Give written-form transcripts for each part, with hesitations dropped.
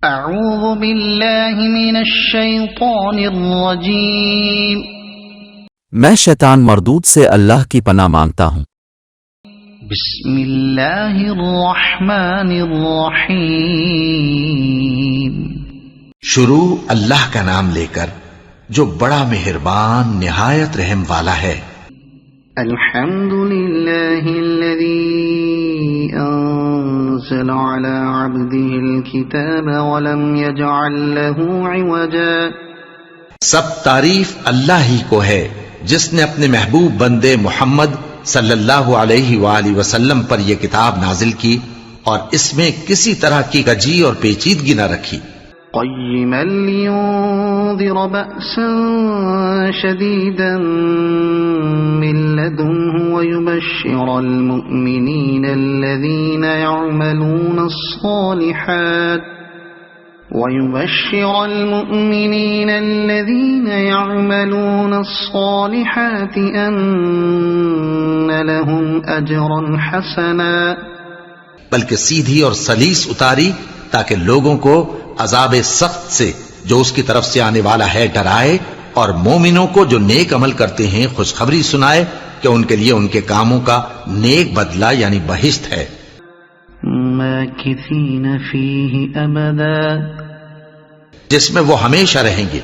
اعوذ باللہ من الشیطان الرجیم میں شیطان مردود سے اللہ کی پناہ مانگتا ہوں۔ بسم اللہ الرحمن الرحیم شروع اللہ کا نام لے کر جو بڑا مہربان نہایت رحم والا ہے۔ الحمد للہ الذی انزل على عبده الكتاب ولم يجعل له عوجا۔ سب تعریف اللہ ہی کو ہے جس نے اپنے محبوب بندے محمد صلی اللہ علیہ وآلہ وسلم پر یہ کتاب نازل کی اور اس میں کسی طرح کی کجی اور پیچیدگی نہ رکھی۔ قیما لینذر بأسا شدیدا من لدنه ويبشر المؤمنین الذین يعملون الصالحات ان لهم اجرا حسنا۔ بلکہ سیدھی اور سلیس اتاری تاکہ لوگوں کو عذاب سخت سے جو اس کی طرف سے آنے والا ہے ڈرائے، اور مومنوں کو جو نیک عمل کرتے ہیں خوشخبری سنائے کہ ان کے لیے ان کے کاموں کا نیک بدلہ یعنی بہشت ہے۔ ماکثین فیہ ابدا، جس میں وہ ہمیشہ رہیں گے۔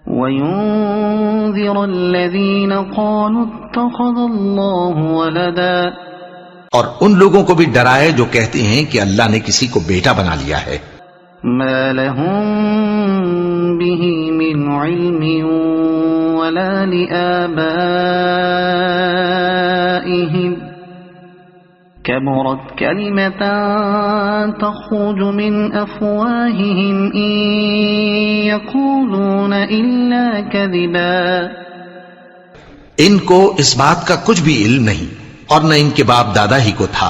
وینذر الذین قالوا اتخذ اللہ ولدا، اور ان لوگوں کو بھی ڈرائے جو کہتے ہیں کہ اللہ نے کسی کو بیٹا بنا لیا ہے۔ ما لهم به من علم ولا لآبائهم كبرت كلمة تخرج من أفواههم إن يقولون إلا كذبا۔ ان کو اس بات کا کچھ بھی علم نہیں اور نہ ان کے باپ دادا ہی کو تھا۔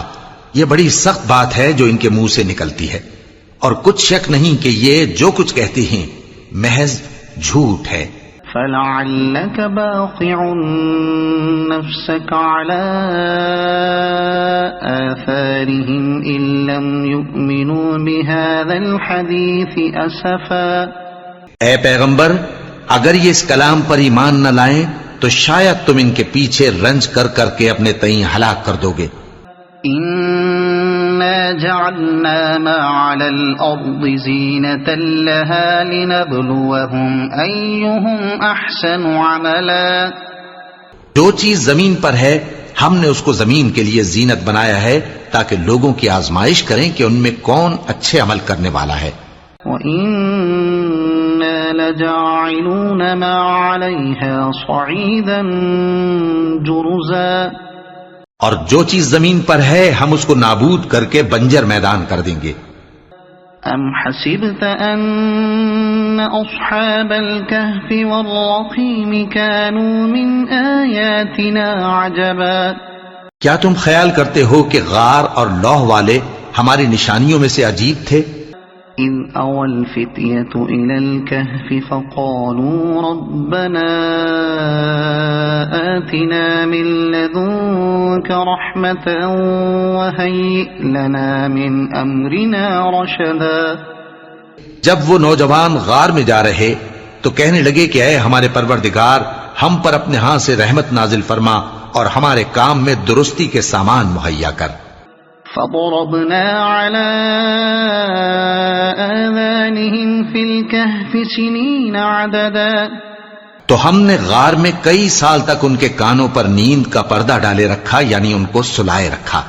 یہ بڑی سخت بات ہے جو ان کے منہ سے نکلتی ہے، اور کچھ شک نہیں کہ یہ جو کچھ کہتے ہیں محض جھوٹ ہے۔ فلعلك باخع نفسك على آثارهم إن لم يؤمنوا بهذا الحديث أسفا۔ اے پیغمبر، اگر یہ اس کلام پر ایمان نہ لائیں تو شاید تم ان کے پیچھے رنج کر کر کے اپنے تئیں ہلاک کر دو گے۔ إنا جعلنا ما على الأرض زينة لها لنبلوهم أيهم أحسن عملا۔ جو چیز زمین پر ہے ہم نے اس کو زمین کے لیے زینت بنایا ہے تاکہ لوگوں کی آزمائش کریں کہ ان میں کون اچھے عمل کرنے والا ہے۔ وَإِنَّا لَجَاعِلُونَ مَا عَلَيْهَا صَعِيدًا جُرُزًا، اور جو چیز زمین پر ہے ہم اس کو نابود کر کے بنجر میدان کر دیں گے۔ ام حسبت ان اصحاب الكهف والرقيم كانوا من آیاتنا عجبا، کیا تم خیال کرتے ہو کہ غار اور لوح والے ہماری نشانیوں میں سے عجیب تھے؟ اذ اوى الفتية الى الكهف فقالوا ربنا آتنا من لدنك رحمة وهيئ لنا من امرنا رشدا۔ جب وہ نوجوان غار میں جا رہے تو کہنے لگے کہ اے ہمارے پروردگار، ہم پر اپنے ہاں سے رحمت نازل فرما اور ہمارے کام میں درستی کے سامان مہیا کر۔ فضربنا على آذانهم في الكهف سنين عددا، تو ہم نے غار میں کئی سال تک ان کے کانوں پر نیند کا پردہ ڈالے رکھا، یعنی ان کو سلائے رکھا۔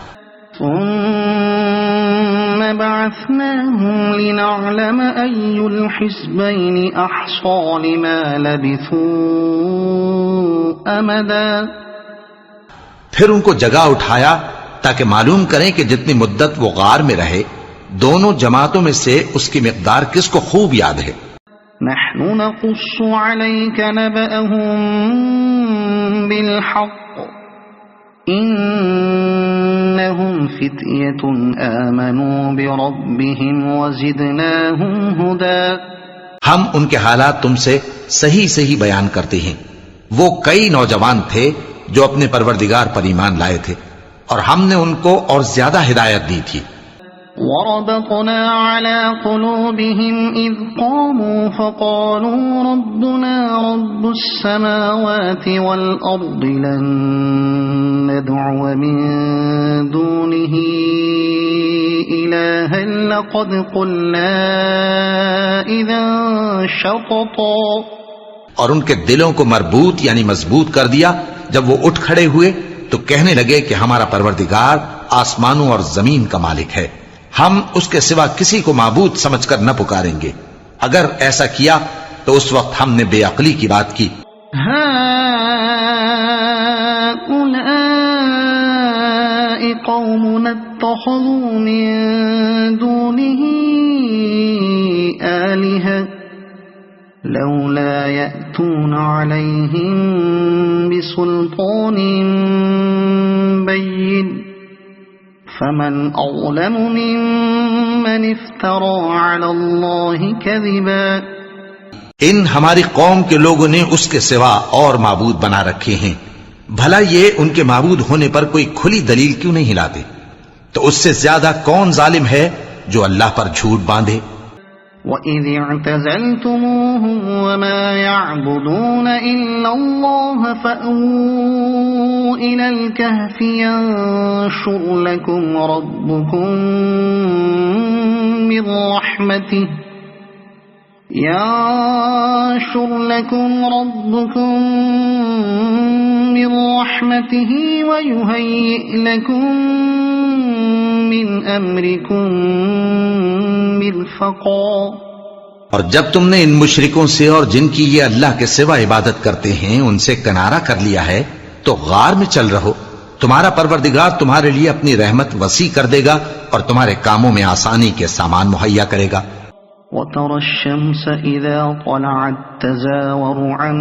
ثم بعثناهم لنعلم أي الحزبين أحصى لما لبثوا أمدا، پھر ان کو جگہ اٹھایا تاکہ معلوم کریں کہ جتنی مدت وہ غار میں رہے دونوں جماعتوں میں سے اس کی مقدار کس کو خوب یاد ہے۔ نحن نقص عليك نبأهم بالحق إنهم فتية آمنوا بربهم وزدناهم هدى۔ ہم ان کے حالات تم سے صحیح صحیح بیان کرتے ہیں۔ وہ کئی نوجوان تھے جو اپنے پروردگار پر ایمان لائے تھے اور ہم نے ان کو اور زیادہ ہدایت دی تھی۔ وربطنا على قلوبهم إذ قاموا فقالوا ربنا رب السماوات والأرض لن ندعو من دونه إلها لقد قلنا إذا شططا، اور ان کے دلوں کو مربوط یعنی مضبوط کر دیا. جب وہ اٹھ کھڑے ہوئے تو کہنے لگے کہ ہمارا پروردگار آسمانوں اور زمین کا مالک ہے، ہم اس کے سوا کسی کو معبود سمجھ کر نہ پکاریں گے. اگر ایسا کیا تو اس وقت ہم نے بے عقلی کی بات کی. هؤلاء قومنا اتخذوا من دونه آلهة لولا يأتون عليهم بسلطان بين فمن أظلم ممن افترى على الله كذبا. ان ہماری قوم کے لوگوں نے اس کے سوا اور معبود بنا رکھے ہیں، بھلا یہ ان کے معبود ہونے پر کوئی کھلی دلیل کیوں نہیں ہلاتے؟ تو اس سے زیادہ کون ظالم ہے جو اللہ پر جھوٹ باندھے؟ وَإِذِ اعْتَزَلْتُمُوهُمْ وَمَا يَعْبُدُونَ إِلَّا اللَّهَ فَأْوُوا إِلَى الْكَهْفِ يَنشُرْ لَكُمْ رَبُّكُمْ مِنْ رَحْمَتِهِ وَيُهَيِّئْ لَكُمْ مِنْ أَمْرِكُمْ مِرْفَقًا. اور جب تم نے ان مشرکوں سے اور جن کی یہ اللہ کے سوا عبادت کرتے ہیں ان سے کنارہ کر لیا ہے تو غار میں چل رہو، تمہارا پروردگار تمہارے لیے اپنی رحمت وسیع کر دے گا اور تمہارے کاموں میں آسانی کے سامان مہیا کرے گا. وَتَرَى الشَّمْسَ إِذَا طَلَعَتْ تَزَاوَرُ عَنْ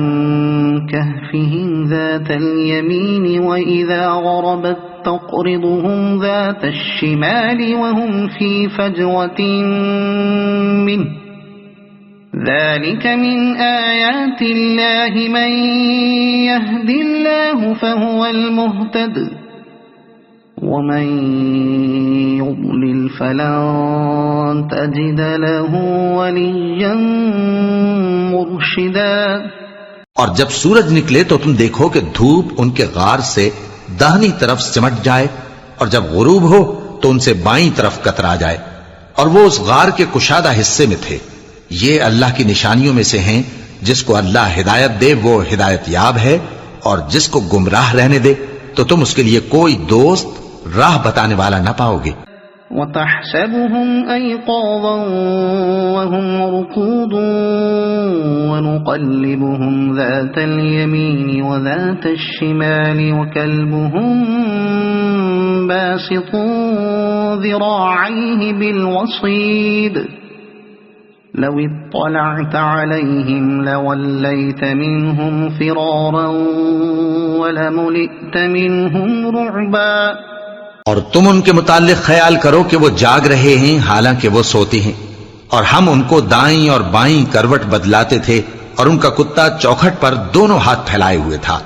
كَهْفِهِمْ ذَاتَ الْيَمِينِ وَإِذَا غَرَبَتْ تَقْرِضُهُمْ ذَاتَ الشِّمَالِ وَهُمْ فِي فَجْوَةٍ مِّنْهُ ذَلِكَ مِنْ آيَاتِ اللَّهِ مَنْ يَهْدِ اللَّهُ فَهُوَ الْمُهْتَدِ وَمَنْ يُضْلِلْ فَلَنْ تَجِدَ لَهُ وَلِيًّا مُرْشِدًا. اور جب سورج نکلے تو تم دیکھو کہ دھوپ ان کے غار سے داہنی طرف سمٹ جائے اور جب غروب ہو تو ان سے بائیں طرف کترا جائے، اور وہ اس غار کے کشادہ حصے میں تھے. یہ اللہ کی نشانیوں میں سے ہیں، جس کو اللہ ہدایت دے وہ ہدایت یاب ہے، اور جس کو گمراہ رہنے دے تو تم اس کے لیے کوئی دوست راہ بتانے والا نہ پاؤ گے. وَتَحْسَبُهُمْ أَيْقَاظًا وَهُمْ رُقُودٌ وَنُقَلِّبُهُمْ ذَاتَ الْيَمِينِ وَذَاتَ الشِّمَالِ وَكَلْبُهُمْ بَاسِطٌ ذِرَاعَيْهِ بِالْوَصِيدِ لَوِ اطَّلَعْتَ عَلَيْهِمْ لَوَلَّيْتَ مِنْهُمْ فِرَارًا وَلَمُلِئْتَ مِنْهُمْ رُعْبًا. اور تم ان کے متعلق خیال کرو کہ وہ جاگ رہے ہیں حالانکہ وہ سوتے ہیں، اور ہم ان کو دائیں اور بائیں کروٹ بدلاتے تھے، اور ان کا کتا چوکھٹ پر دونوں ہاتھ پھیلائے ہوئے تھا.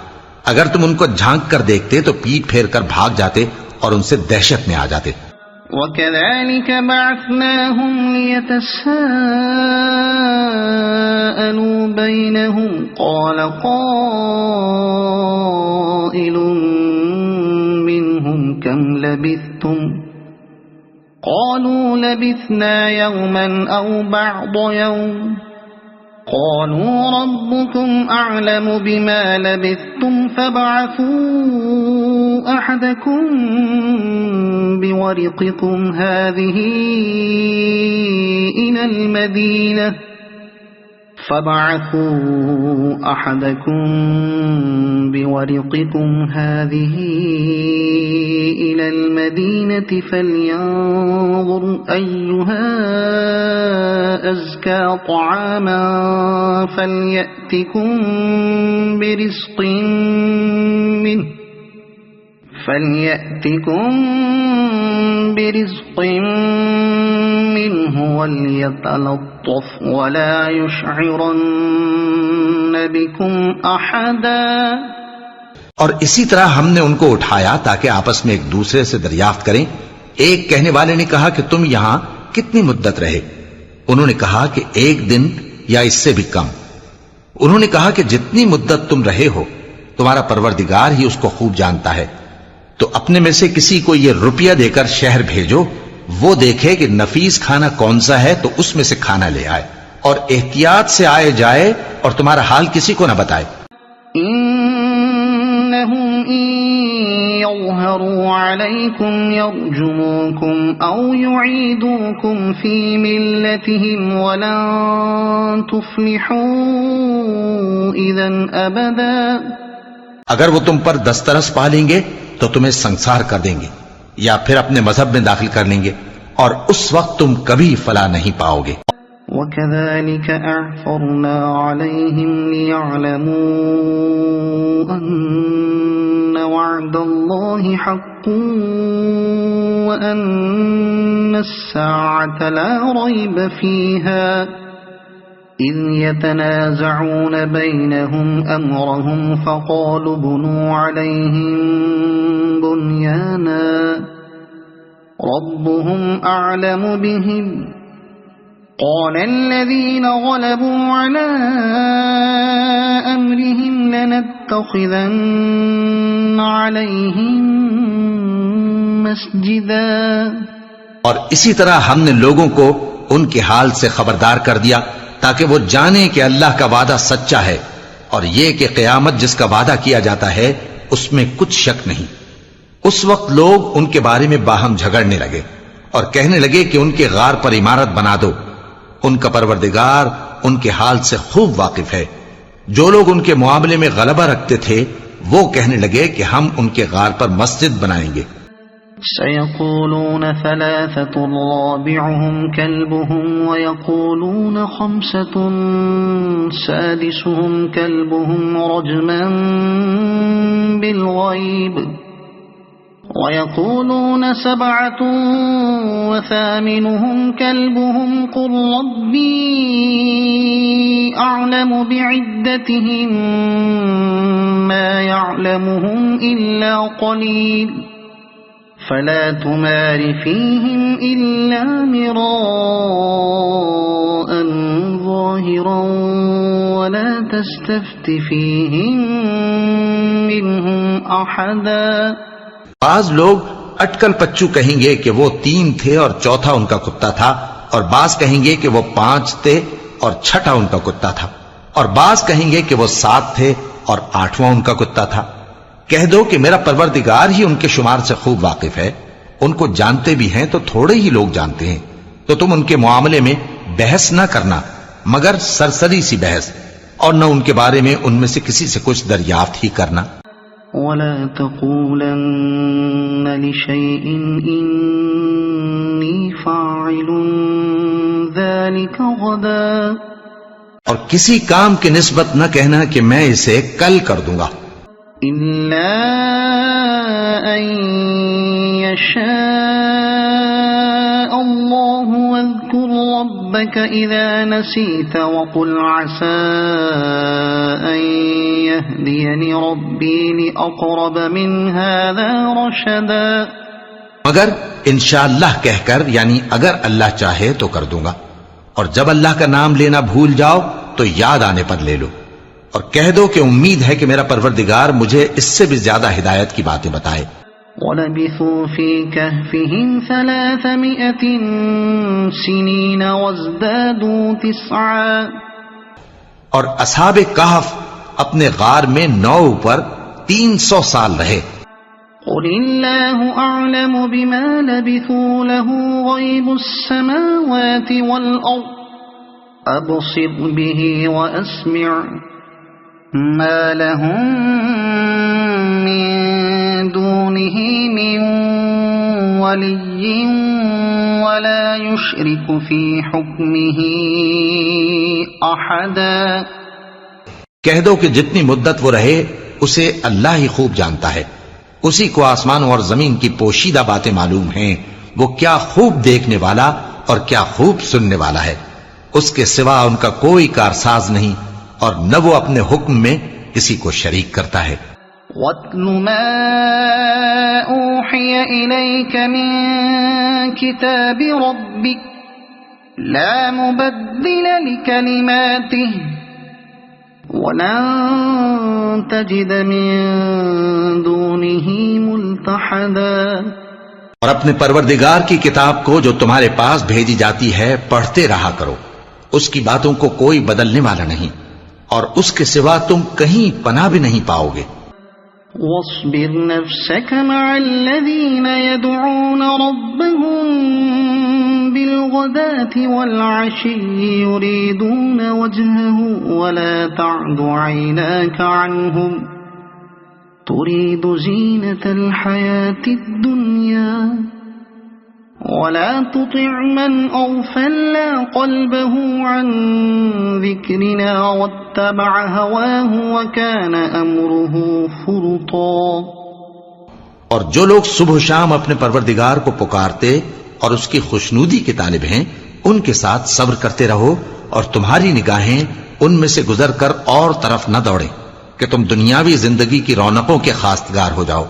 اگر تم ان کو جھانک کر دیکھتے تو پیٹ پھیر کر بھاگ جاتے اور ان سے دہشت میں آ جاتے. وَكَذَلِكَ بَعَثْنَاهُمْ لِيَتَسَاءَلُوا بَيْنَهُمْ قَالَ قَائِلٌ مِّنْهُمْ كَمْ لَبِثْتُمْ قَالُوا لَبِثْنَا يَوْمًا أَوْ بَعْضَ يَوْمٍ قَالُوا رَبُّكُمْ أَعْلَمُ بِمَا لَبِثْتُمْ فَابْعَثُوا أَحَدَكُمْ بِوَرِقِكُمْ هَذِهِ إِلَى الْمَدِينَةِ فلينظر أيها أزكى طعاما فليأتكم برزق منه وليتلطف ولا يشعرن بكم أحدا. اور اسی طرح ہم نے ان کو اٹھایا تاکہ آپس میں ایک دوسرے سے دریافت کریں ایک کہنے والے نے کہا کہ تم یہاں کتنی مدت رہے؟ انہوں نے کہا کہ 1 دن یا اس سے بھی کم۔ انہوں نے کہا کہ جتنی مدت تم رہے ہو تمہارا پروردگار ہی اس کو خوب جانتا ہے، تو اپنے میں سے کسی کو یہ روپیہ دے کر شہر بھیجو، وہ دیکھے کہ نفیس کھانا کون سا ہے تو اس میں سے کھانا لے آئے، اور احتیاط سے آئے جائے اور تمہارا حال کسی کو نہ بتائے۔ إنهم إن يظهروا عليكم يرجموكم أو يعيدوكم في ملتهم ولن تفلحوا إذا أبدا۔ اگر وہ تم پر دسترس پا لیں گے تو تمہیں سنسار کر دیں گے یا پھر اپنے مذہب میں داخل کر لیں گے، اور اس وقت تم کبھی فلاح نہیں پاؤ گے۔ وَكَذَلِكَ أَعْثَرْنَا عَلَيْهِمْ لِيَعْلَمُوا أَنَّ وَعْدَ اللَّهِ حَقٌّ وَأَنَّ السَّاعَةَ لَا رَيْبَ فِيهَا إِذْ يَتَنَازَعُونَ بَيْنَهُمْ أَمْرَهُمْ فَقَالُوا ابْنُوا عَلَيْهِمْ بُنْيَانًا رَبُّهُمْ أَعْلَمُ بِهِمْ قال الذين غلبوا على أمرهم لنتخذن عليهم مسجدا۔ اور اسی طرح ہم نے لوگوں کو ان کے حال سے خبردار کر دیا تاکہ وہ جانیں کہ اللہ کا وعدہ سچا ہے، اور یہ کہ قیامت جس کا وعدہ کیا جاتا ہے اس میں کچھ شک نہیں۔ اس وقت لوگ ان کے بارے میں باہم جھگڑنے لگے اور کہنے لگے کہ ان کے غار پر عمارت بنا دو۔ ان کا پروردگار ان کے حال سے خوب واقف ہے۔ جو لوگ ان کے معاملے میں غلبہ رکھتے تھے وہ کہنے لگے کہ ہم ان کے غار پر مسجد بنائیں گے۔ سيقولون 3 رابعهم كلبهم ويقولون 5 سادسهم كلبهم رجما بالغيب ويقولون 7 وثامنهم كلبهم قل ربي أعلم بعدتهم ما يعلمهم إلا قليل فلا تمار فيهم إلا مراء ظاهرا ولا تستفت فيهم منهم أحدا۔ بعض لوگ اٹکل پچو کہیں گے کہ وہ 3 تھے اور چوتھا ان کا کتا تھا، اور بعض کہیں گے کہ وہ 5 تھے اور چھٹا ان کا کتا تھا، اور بعض کہیں گے کہ وہ 7 تھے اور 8واں ان کا کتا تھا۔ کہہ دو کہ میرا پروردگار ہی ان کے شمار سے خوب واقف ہے، ان کو جانتے بھی ہیں تو تھوڑے ہی لوگ جانتے ہیں، تو تم ان کے معاملے میں بحث نہ کرنا مگر سرسری سی بحث، اور نہ ان کے بارے میں ان میں سے کسی سے کچھ دریافت ہی کرنا۔ ولا تقولن لشيء إني فاعل ذلك غدا، اور کسی کام کی نسبت نہ کہنا کہ میں اسے کل کر دوں گا، إلا أن يشاء الله واذكر ربك إذا نسيت وقل عسى أن يهديني ربي لأقرب من هذا رشدا۔ مگر انشاءاللہ کہہ کر، یعنی اگر اللہ چاہے تو کر دوں گا، اور جب اللہ کا نام لینا بھول جاؤ تو یاد آنے پر لے لو، اور کہہ دو کہ امید ہے کہ میرا پروردگار مجھے اس سے بھی زیادہ ہدایت کی باتیں بتائے۔ وَلَبِثُوا فِي كَهْفِهِمْ 300 سِنِينَ وَازْدَادُوا 9۔ اور اصحاب کہف اپنے غار میں 9 پر 300 سال رہے۔ قُلِ اللَّهُ أَعْلَمُ بِمَا لَبِثُوا لَهُ غَيْبُ السَّمَاوَاتِ وَالْأَرْضِ أَبْصِرْ بِهِ وَأَسْمِعْ مَا لَهُم مِّن دُونِهِ مِن وَلِيٍّ وَلَا يُشْرِكُ فِي حُكْمِهِ أَحَدًا۔ کہہ دو کہ جتنی مدت وہ رہے اسے اللہ ہی خوب جانتا ہے، اسی کو آسمانوں اور زمین کی پوشیدہ باتیں معلوم ہیں، وہ کیا خوب دیکھنے والا اور کیا خوب سننے والا ہے، اس کے سوا ان کا کوئی کارساز نہیں، اور نہ وہ اپنے حکم میں کسی کو شریک کرتا ہے۔ وَاتْلُ مَا أُوحِيَ إِلَيْكَ مِنْ كِتَابِ رَبِّكَ لَا مُبَدِّلَ لِكَلِمَاتِهِ وَلَن تَجِدَ مِن دُونِهِ مُلْتَحَدًا۔ اور اپنے پروردگار کی کتاب کو جو تمہارے پاس بھیجی جاتی ہے پڑھتے رہا کرو، اس کی باتوں کو کوئی بدلنے والا نہیں، اور اس کے سوا تم کہیں پناہ بھی نہیں پاؤ گے۔ وَاصْبِرْ نَفْسَكَ مَعَ الَّذِينَ يَدْعُونَ رَبَّهُمْ بِالْغَدَاةِ وَالْعَشِيِّ يُرِيدُونَ وَجْهَهُ وَلَا تَعْدُ عَيْنَاكَ عَنْهُمْ تُرِيدُ زِينَةَ الْحَيَاةِ الدُّنْيَا وَلَا تُطِعْ مَنْ أَغْفَلْنَا قَلْبَهُ عَنْ ذِكْرِنَا وَاتَّبَعَ هَوَاهُ وَكَانَ أَمْرُهُ فُرُطًا۔ اور جو لوگ صبح و شام اپنے پروردگار کو پکارتے اور اس کی خوشنودی کے طالب ہیں، ان کے ساتھ صبر کرتے رہو، اور تمہاری نگاہیں ان میں سے گزر کر اور طرف نہ دوڑیں کہ تم دنیاوی زندگی کی رونقوں کے خواستگار ہو جاؤ۔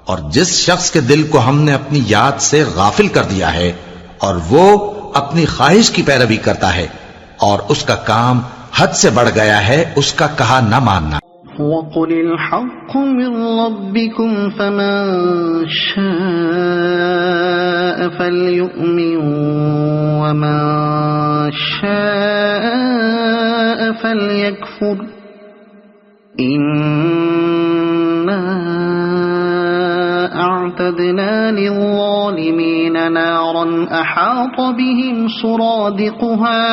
اور جس شخص کے دل کو ہم نے اپنی یاد سے غافل کر دیا ہے اور وہ اپنی خواہش کی پیروی کرتا ہے اور اس کا کام حد سے بڑھ گیا ہے، اس کا کہا نہ ماننا۔ وَقُلِ الْحَقُّ مِنْ رَبِّكُمْ فَمَنْ شَاءَ فَلْيُؤْمِنْ وَمَنْ شَاءَ فَلْيَكْفُرْ إِنَّا أَعْتَدْنَا لِلظَّالِمِينَ نَارًا أَحَاطَ بِهِمْ سُرَادِقُهَا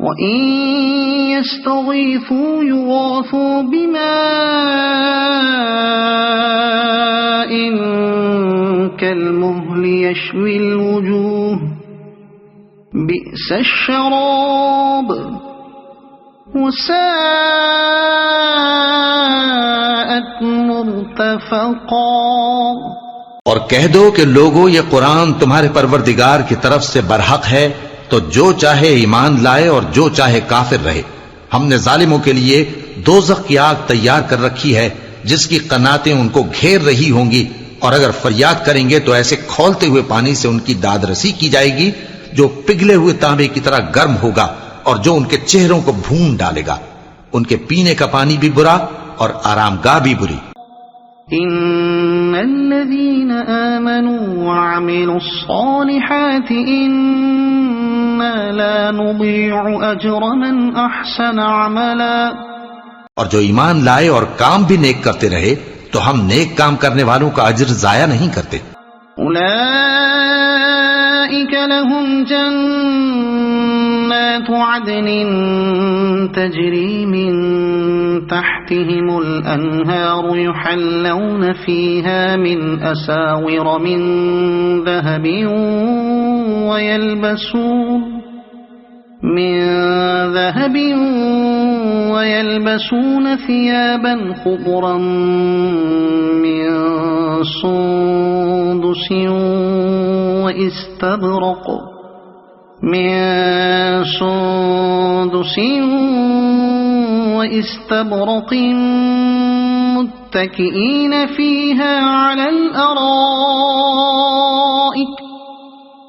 وَإِن يَسْتَغِيثُوا يُغَاثُوا بِمَاءٍ كَالْمُهْلِ يَشْوِي الْوُجُوهَ بِئْسَ الشَّرَابُ وَسَاءَتْ مُرْتَفَقًا۔ اور کہہ دو کہ لوگو یہ قرآن تمہارے پروردگار کی طرف سے برحق ہے، تو جو چاہے ایمان لائے اور جو چاہے کافر رہے۔ ہم نے ظالموں کے لیے دوزخ کی آگ تیار کر رکھی ہے جس کی قناتیں ان کو گھیر رہی ہوں گی، اور اگر فریاد کریں گے تو ایسے کھولتے ہوئے پانی سے ان کی داد رسی کی جائے گی جو پگھلے ہوئے تانبے کی طرح گرم ہوگا اور جو ان کے چہروں کو بھون ڈالے گا۔ ان کے پینے کا پانی بھی برا اور آرام گاہ بھی بری۔ ان الذين آمنوا وعملوا الصالحات انا لا نضيع اجر من احسن عملا۔ اور جو ایمان لائے اور کام بھی نیک کرتے رہے تو ہم نیک کام کرنے والوں کا اجر ضائع نہیں کرتے۔ اولئک لهم جنات عدن تجری من تحتهم الانہار يحلون فيها من اساور من ذهب ويلبسون ثيابا خضرا من سندس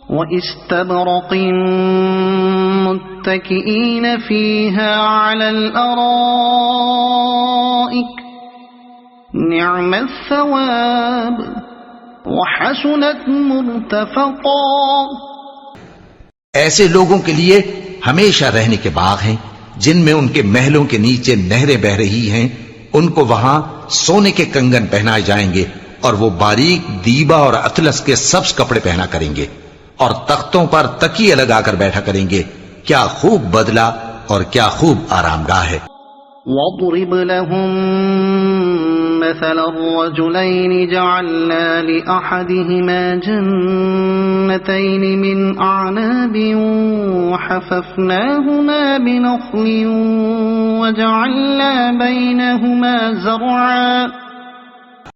واستبرق متكئين فيها على الأرائك نعم الثواب وحسنت مرتفقا۔ ایسے لوگوں کے لیے ہمیشہ رہنے کے باغ ہیں جن میں ان کے محلوں کے نیچے نہریں بہ رہی ہیں، ان کو وہاں سونے کے کنگن پہنائے جائیں گے اور وہ باریک دیبا اور اطلس کے سبز کپڑے پہنا کریں گے اور تختوں پر تکیے لگا کر بیٹھا کریں گے۔ کیا خوب بدلہ اور کیا خوب آرام گاہ ہے۔ وَاضْرِبْ لَهُم مَّثَلَ الرَّجُلَيْنِ جَعَلْنَا لِأَحَدِهِمَا جَنَّتَيْنِ مِنْ أَعْنَابٍ وَحَفَفْنَاهُمَا بِنَخْلٍ وَجَعَلْنَا بَيْنَهُمَا زَرْعًا۔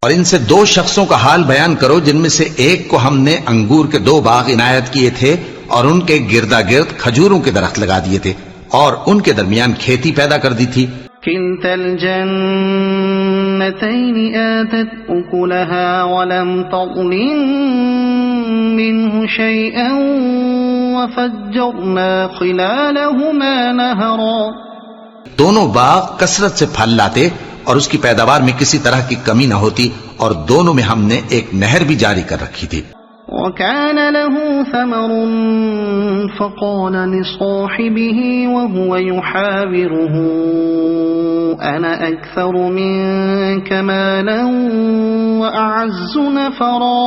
اور ان سے دو شخصوں کا حال بیان کرو جن میں سے ایک کو ہم نے انگور کے 2 باغ عنایت کیے تھے اور ان کے گردا گرد کھجوروں کے درخت لگا دیے تھے اور ان کے درمیان کھیتی پیدا کر دی تھی۔ كلتا الجنتين جنتين آتت أكلها ولم تظلم منه شيئا وفجرنا خلالهما نهرا. دونوں باغ کثرت سے پھل لاتے اور اس کی پیداوار میں کسی طرح کی کمی نہ ہوتی، اور دونوں میں ہم نے ایک نہر بھی جاری کر رکھی تھی. وكان له ثمر فقال لصاحبه وهو يحاوره أنا أكثر منك مالا وأعز نفرا.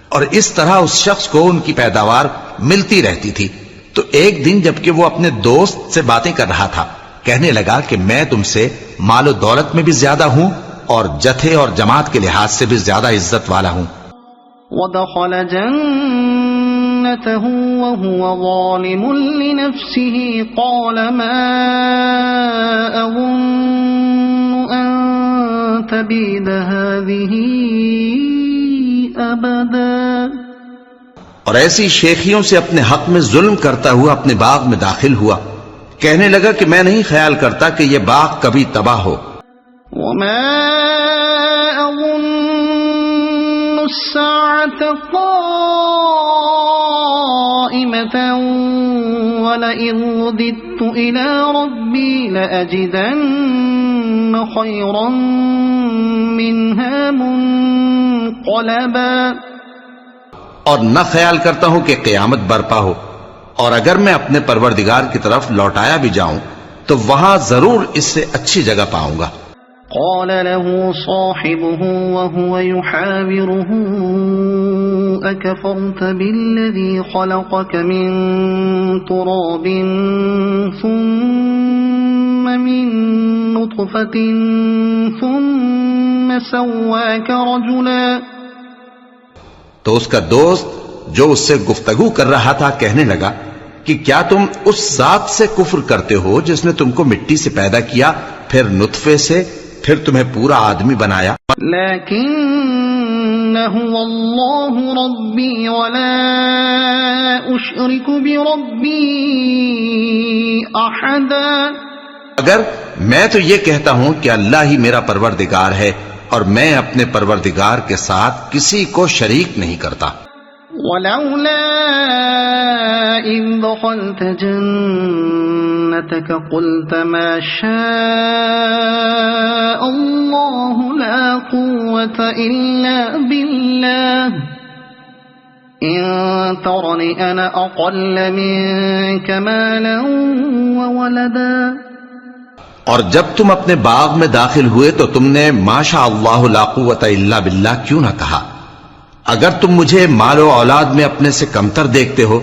اور اس طرح اس شخص کو ان کی پیداوار ملتی رہتی تھی، تو ایک دن جبکہ وہ اپنے دوست سے باتیں کر رہا تھا، کہنے لگا کہ میں تم سے مال و دولت میں بھی زیادہ ہوں اور جتھے اور جماعت کے لحاظ سے بھی زیادہ عزت والا ہوں. ودخل جنته وهو ظالم لنفسه قال ما أظن أن تبيد هذه أبدا. اور ایسی شیخیوں سے اپنے حق میں ظلم کرتا ہوا اپنے باغ میں داخل ہوا، کہنے لگا کہ میں نہیں خیال کرتا کہ یہ باغ کبھی تباہ ہو. وما أظن الساعة قائمة ولئن رددت إلى ربي لأجدن خيرا منها منقلبا. اور نہ خیال کرتا ہوں کہ قیامت برپا ہو، اور اگر میں اپنے پروردگار کی طرف لوٹایا بھی جاؤں تو وہاں ضرور اس سے اچھی جگہ پاؤں گا. قال له صاحبه وهو يحاوره أكفرت بالذي خلقك من تراب ثم من نطفة ثم سواك رجلا. تو اس کا دوست جو اس سے گفتگو کر رہا تھا کہنے لگا کہ کیا تم اس ذات سے کفر کرتے ہو جس نے تم کو مٹی سے پیدا کیا، پھر نطفے سے، پھر تمہیں پورا آدمی بنایا. لیکن هو اللہ ربی ولا اشرک بربی احدا. اگر میں تو یہ کہتا ہوں کہ اللہ ہی میرا پروردگار ہے اور میں اپنے پروردگار کے ساتھ کسی کو شریک نہیں کرتا. ولولا إذ دخلت جنتك قلت ما شاء الله لا قوة إلا بالله إن ترني أنا أقل منك مالا وولدا. اور جب تم اپنے باغ میں داخل ہوئے تو تم نے ما شاء اللہ لا قوت الا باللہ کیوں نہ کہا؟ اگر تم مجھے مال و اولاد میں اپنے سے کمتر دیکھتے ہو.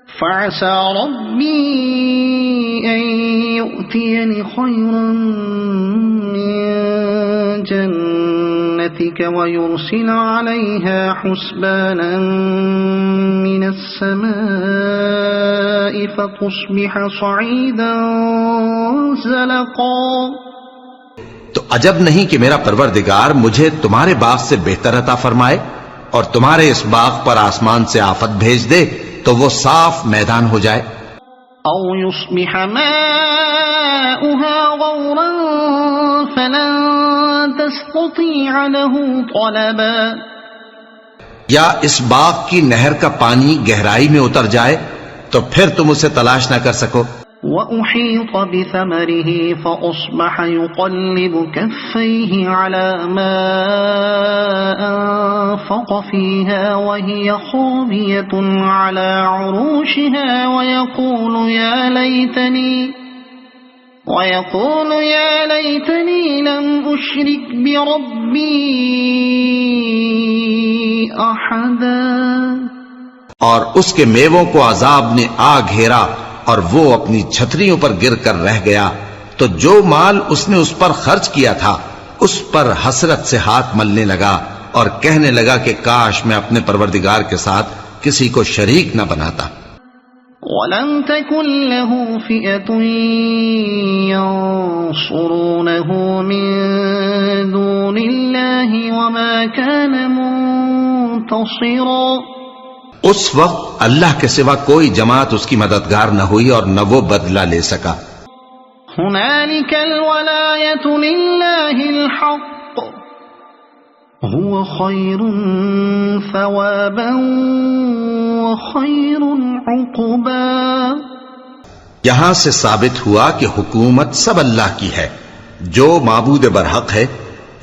فعسى ربي أن يؤتيني خيرا من جنتك ويرسل عليها حسبانا من السماء فتصبح صعيدا زلقا. تو عجب نہیں کہ میرا پروردگار مجھے تمہارے باغ سے بہتر عطا فرمائے اور تمہارے اس باغ پر آسمان سے آفت بھیج دے تو وہ صاف میدان ہو جائے. او يصبح ماؤها غورا فلن تستطيع له طلبا. یا اس باغ کی نہر کا پانی گہرائی میں اتر جائے تو پھر تم اسے تلاش نہ کر سکو. وأحيط بثمره فأصبح يقلب كفيه على ما أنفق فيها وهي خاوية على عروشها ويقول يا ليتني لم أشرك بربي أحدا. اور اس کے میووں کو عذاب نے آ گھیرا اور وہ اپنی چھتریوں پر گر کر رہ گیا، تو جو مال اس نے اس پر خرچ کیا تھا اس پر حسرت سے ہاتھ ملنے لگا اور کہنے لگا کہ کاش میں اپنے پروردگار کے ساتھ کسی کو شریک نہ بناتا. وَلَمْ تَكُنْ لَهُ فِئَةٌ يَنصُرُونَهُ مِن دُونِ اللَّهِ وَمَا كَانَ مُنتَصِرًا. اس وقت اللہ کے سوا کوئی جماعت اس کی مددگار نہ ہوئی اور نہ وہ بدلہ لے سکا. هنالك الولاية لله الحق هو خير ثوابا وخير عقبا. یہاں سے ثابت ہوا کہ حکومت سب اللہ کی ہے. جو معبود برحق ہے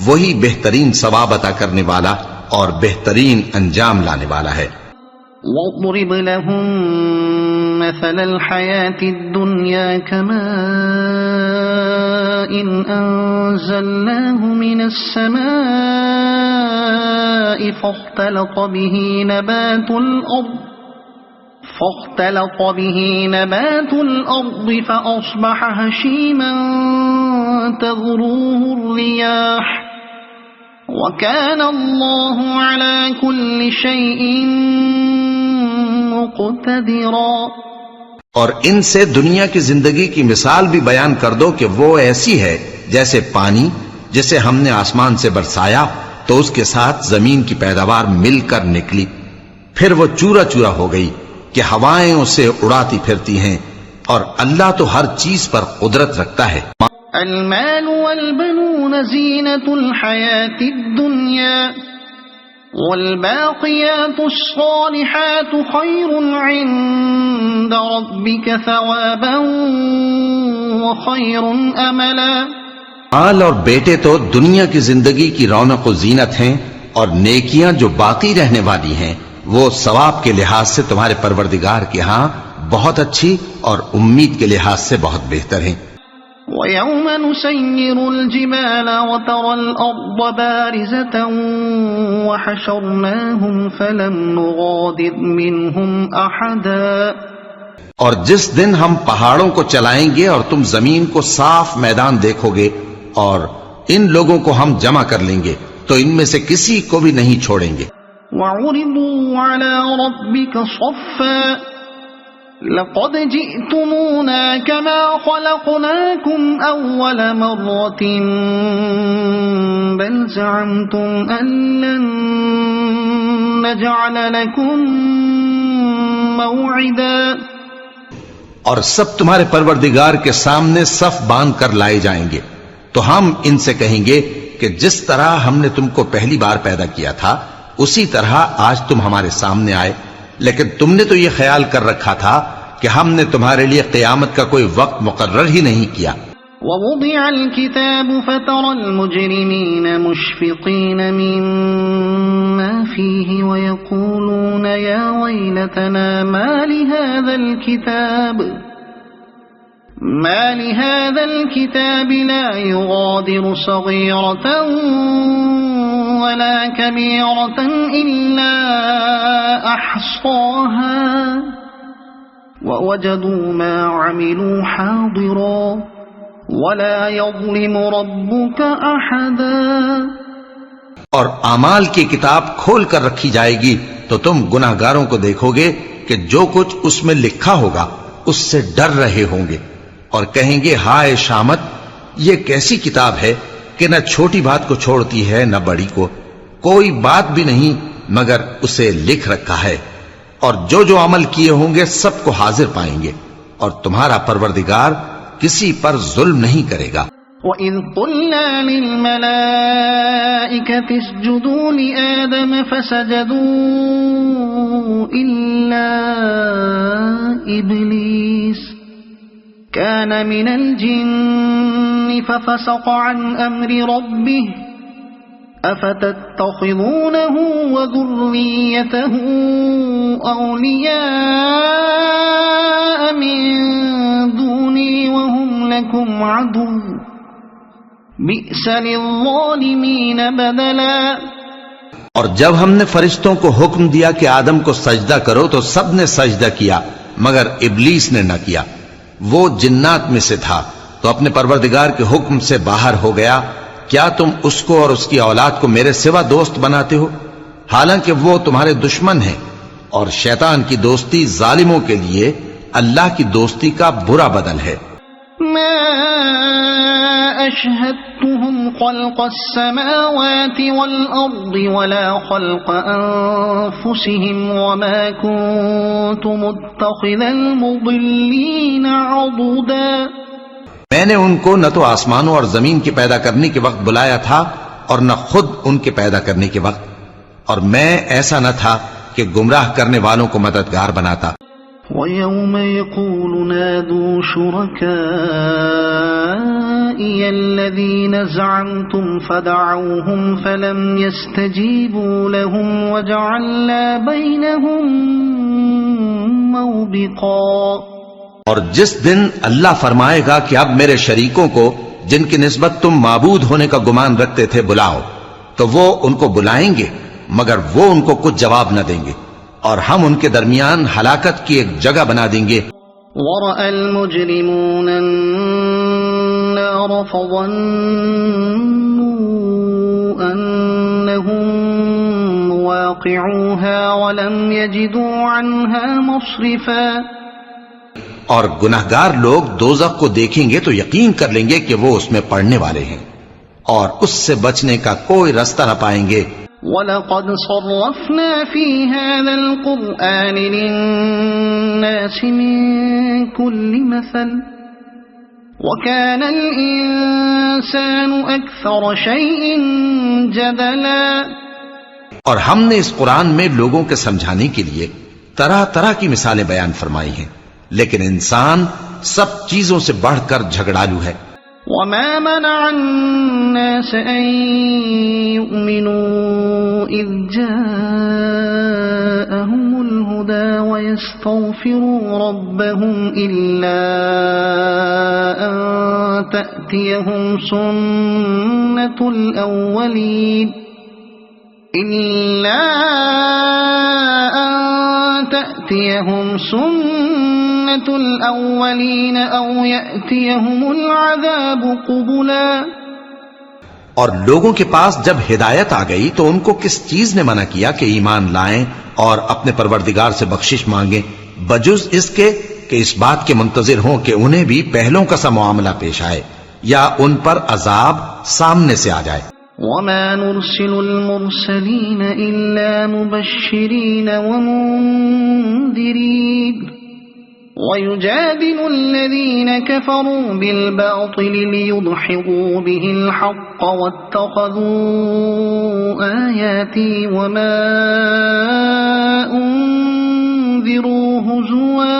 وہی بہترین ثواب عطا کرنے والا اور بہترین انجام لانے والا ہے. وَاضْرِبْ لَهُم مَّثَلَ الْحَيَاةِ الدُّنْيَا كَمَاءٍ أَنزَلْنَاهُ مِنَ السَّمَاءِ فاختلط به نبات الأرض فأصبح هشيما تذروه الرياح وكان الله على كل شيء مقتدرا. اور ان سے دنیا کی زندگی کی مثال بھی بیان کر دو کہ وہ ایسی ہے جیسے پانی جسے ہم نے آسمان سے برسایا تو اس کے ساتھ زمین کی پیداوار مل کر نکلی، پھر وہ چورا چورا ہو گئی کہ ہوائیں اسے اڑاتی پھرتی ہیں، اور اللہ تو ہر چیز پر قدرت رکھتا ہے. المال والبنون زینة الحیاة الدنیا والباقیات الصالحات خیر عند ربک ثوابا وخیر املا. مال اور بیٹے تو دنیا کی زندگی کی رونق و زینت ہیں، اور نیکیاں جو باقی رہنے والی ہیں وہ ثواب کے لحاظ سے تمہارے پروردگار کے ہاں بہت اچھی اور امید کے لحاظ سے بہت بہتر ہیں. وَيَوْمَ نُسَيِّرُ الْجِبَالَ وَتَرَى الْأَرْضَ بَارِزَةً وَحَشَرْنَاهُمْ فَلَمْ نُغَادِرْ مِنْهُمْ أَحَدًا. اور جس دن ہم پہاڑوں کو چلائیں گے اور تم زمین کو صاف میدان دیکھو گے اور ان لوگوں کو ہم جمع کر لیں گے تو ان میں سے کسی کو بھی نہیں چھوڑیں گے. وَعُرِضُوا عَلَى رَبِّكَ صَفًّا لَقَدْ جِئْتُمُونَا كَمَا خَلَقْنَاكُمْ أَوَّلَ مَرَّةٍ بَلْ زَعَمْتُمْ أَن لَّن نَّجْعَلَ لَكُم مَّوْعِدًا. اور سب تمہارے پروردگار کے سامنے صف باندھ کر لائے جائیں گے تو ہم ان سے کہیں گے کہ جس طرح ہم نے تم کو پہلی بار پیدا کیا تھا اسی طرح آج تم ہمارے سامنے آئے، لیکن تم نے تو یہ خیال کر رکھا تھا کہ ہم نے تمہارے لیے قیامت کا کوئی وقت مقرر ہی نہیں کیا. وَوُضِعَ الْكِتَابُ فَتَرَى الْمُجْرِمِينَ مُشْفِقِينَ مِمَّا فِيهِ وَيَقُولُونَ يَا وَيْلَتَنَا مَا لِهَذَا الْكِتَابِ لَا يُغَادِرُ صَغِيرَةً وَلَا كَبِيرَةً إِلَّا أَحْصَاهَا وَوَجَدُوا مَا عَمِلُوا حَاضِرًا وَلَا يَظْلِمُ رَبُّكَ أَحَدًا. اور اعمال کی کتاب کھول کر رکھی جائے گی تو تم گناہگاروں کو دیکھو گے کہ جو کچھ اس میں لکھا ہوگا اس سے ڈر رہے ہوں گے اور کہیں گے ہائے شامت، یہ کیسی کتاب ہے کہ نہ چھوٹی بات کو چھوڑتی ہے نہ بڑی کو، کوئی بات بھی نہیں مگر اسے لکھ رکھا ہے، اور جو جو عمل کیے ہوں گے سب کو حاضر پائیں گے، اور تمہارا پروردگار کسی پر ظلم نہیں کرے گا. وَإِذْ قُلْنَا لِلْمَلَائِكَةِ اسْجُدُوا لِآدَمَ فَسَجَدُوا إِلَّا إِبْلِيسَ كَانَ مِنَ الْجِنِّ فَفَسَقَ عَنْ أَمْرِ رَبِّهِ أَفَتَتَّخِذُونَهُ وَذُرِّيَّتَهُ أَوْلِيَاءَ مِن دُونِي وَهُمْ لَكُمْ عَدُوٌّ بِئْسَ لِلظَّالِمِينَ بَدَلًا. اور جب ہم نے فرشتوں کو حکم دیا کہ آدم کو سجدہ کرو تو سب نے سجدہ کیا مگر ابلیس نے نہ کیا، وہ جنات میں سے تھا تو اپنے پروردگار کے حکم سے باہر ہو گیا. کیا تم اس کو اور اس کی اولاد کو میرے سوا دوست بناتے ہو حالانکہ وہ تمہارے دشمن ہیں، اور شیطان کی دوستی ظالموں کے لیے اللہ کی دوستی کا برا بدل ہے. ما أشهدتهم خلق السماوات والأرض ولا خلق أنفسهم وما كنت متخذ المضلين عضدا. میں نے ان کو نہ تو آسمانوں اور زمین کے پیدا کرنے کے وقت بلایا تھا اور نہ خود ان کے پیدا کرنے کے وقت، اور میں ایسا نہ تھا کہ گمراہ کرنے والوں کو مددگار بناتا۔ وَيَوْمَ يَقُولُ نَادُوا شُرَكَائِيَ الَّذِينَ زَعَمْتُمْ فَدَعَوْهُمْ فَلَمْ يَسْتَجِيبُوا لَهُمْ وَجَعَلْنَا بَيْنَهُمْ مَوْبِقًا۔ اور جس دن اللہ فرمائے گا کہ اب میرے شریکوں کو جن کی نسبت تم معبود ہونے کا گمان رکھتے تھے بلاؤ، تو وہ ان کو بلائیں گے مگر وہ ان کو کچھ جواب نہ دیں گے، اور ہم ان کے درمیان ہلاکت کی ایک جگہ بنا دیں گے۔ وَرَأَى الْمُجْرِمُونَ النَّارَ فَظَنُّوا أَنَّهُمْ مُوَاقِعُوهَا وَلَمْ يَجِدُوا عَنْهَا مَصْرِفًا۔ اور گناہگار لوگ دوزخ کو دیکھیں گے تو یقین کر لیں گے کہ وہ اس میں پڑنے والے ہیں، اور اس سے بچنے کا کوئی رستہ نہ پائیں گے۔ وَلَقَدْ صَرَّفْنَا فِي هَذَا الْقُرْآنِ لِلنَّاسِ مِنْ كُلِّ مَثَلٍ وَكَانَ الْإِنسَانُ أَكْثَرَ شَيْءٍ جَدَلًا۔ اور ہم نے اس قرآن میں لوگوں کے سمجھانے کے لیے طرح طرح کی مثالیں بیان فرمائی ہیں، لیکن انسان سب چیزوں سے بڑھ کر جھگڑالو ہے۔ وَمَا مَنَعَ النَّاسَ أَن يُؤْمِنُوا إِذْ جَاءَهُمُ الْهُدَى وَيَسْتَغْفِرُوا رَبَّهُمْ إِلَّا أَن تَأْتِيَهُمْ سُنَّةُ الْأَوَّلِينَ أَوْ يَأْتِيَهُمُ الْعَذَابُ قُبُلًا۔ اور لوگوں کے پاس جب ہدایت آ گئی تو ان کو کس چیز نے منع کیا کہ ایمان لائیں اور اپنے پروردگار سے بخشش مانگیں، بجز اس کے کہ اس بات کے منتظر ہوں کہ انہیں بھی پہلوں کا سا معاملہ پیش آئے یا ان پر عذاب سامنے سے آ جائے۔ وَمَا نُرْسِلُ الْمُرْسَلِينَ إِلَّا مُبَشِّرِينَ وَمُنذِرِينَ وَيُجَادِلُ الَّذِينَ كَفَرُوا بِالْبَاطِلِ لِيُدْحِضُوا بِهِ الْحَقَّ وَاتَّخَذُوا آيَاتِي وَمَا أُنذِرُوا هُزُوًا۔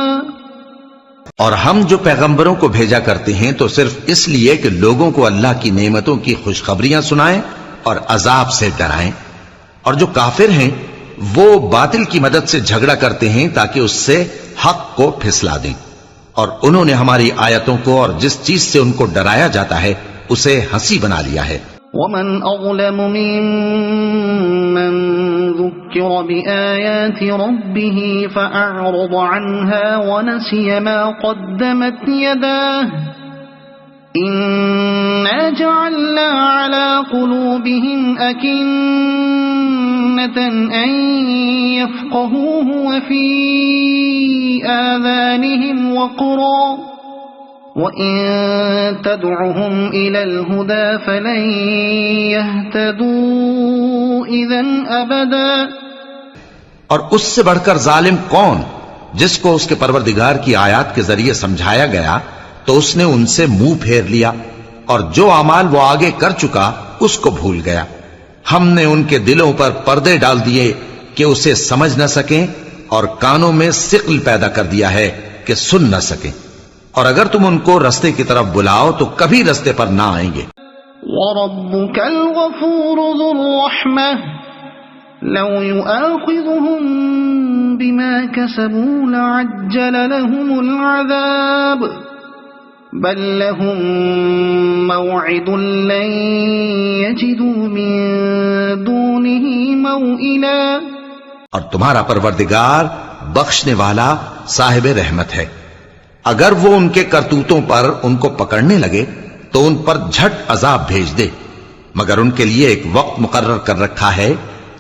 اور ہم جو پیغمبروں کو بھیجا کرتے ہیں تو صرف اس لیے کہ لوگوں کو اللہ کی نعمتوں کی خوشخبریاں سنائیں اور عذاب سے ڈرائیں، اور جو کافر ہیں وہ باطل کی مدد سے جھگڑا کرتے ہیں تاکہ اس سے حق کو پھسلا دیں، اور انہوں نے ہماری آیتوں کو اور جس چیز سے ان کو ڈرایا جاتا ہے اسے ہنسی بنا لیا ہے۔ وَمَنْ أَظْلَمُ مِمَّنْ ذُكِّرَ بِآيَاتِ رَبِّهِ فَأَعْرَضَ عَنْهَا وَنَسِيَ مَا قَدَّمَتْ يَدَاهُ إِنَّا جَعَلْنَا عَلَى قُلُوبِهِمْ أَكِنَّةً أَن يَفْقَهُوهُ وَفِي آذَانِهِمْ وَقْرًا وَإِن تَدْعُهُمْ إِلَى الْهُدَى فَلَن يَهْتَدُوا إِذًا أَبَدًا۔ اور اس سے بڑھ کر ظالم کون جس کو اس کے پروردگار کی آیات کے ذریعے سمجھایا گیا تو اس نے ان سے منہ پھیر لیا، اور جو اعمال وہ آگے کر چکا اس کو بھول گیا۔ ہم نے ان کے دلوں پر پردے ڈال دیے کہ اسے سمجھ نہ سکیں، اور کانوں میں ثقل پیدا کر دیا ہے کہ سن نہ سکیں، اور اگر تم ان کو رستے کی طرف بلاؤ تو کبھی رستے پر نہ آئیں گے۔ وَرَبُّكَ الْغَفُورُ ذُو الرَّحْمَةِ لَوْ يُؤَاخِذُهُم بِمَا كَسَبُوا لَعَجَّلَ لَهُمُ الْعَذَابَ بَل لَّهُم مَّوْعِدٌ لَّن يَجِدُوا مِن دُونِهِ مَوْئِلًا۔ اور تمہارا پروردگار بخشنے والا صاحب رحمت ہے، اگر وہ ان کے کرتوتوں پر ان کو پکڑنے لگے تو ان پر جھٹ عذاب بھیج دے، مگر ان کے لیے ایک وقت مقرر کر رکھا ہے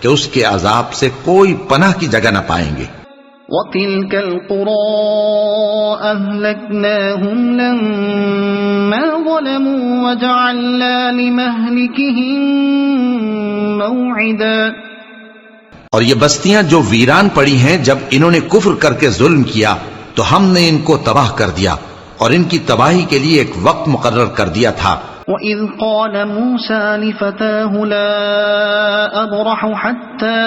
کہ اس کے عذاب سے کوئی پناہ کی جگہ نہ پائیں گے۔ وَتِلْكَ الْقُرَىٰ أَهْلَكْنَاهُمْ لَمَّا ظَلَمُوا وَجَعَلْنَا لِمَهْلِكِهِم مَّوْعِدًا۔ اور یہ بستیاں جو ویران پڑی ہیں جب انہوں نے کفر کر کے ظلم کیا تو ہم نے ان کو تباہ کر دیا، اور ان کی تباہی کے لیے ایک وقت مقرر کر دیا تھا۔ وَإِذْ قَالَ مُوسَى لِفَتَاهُ لَا أَبْرَحُ حَتَّى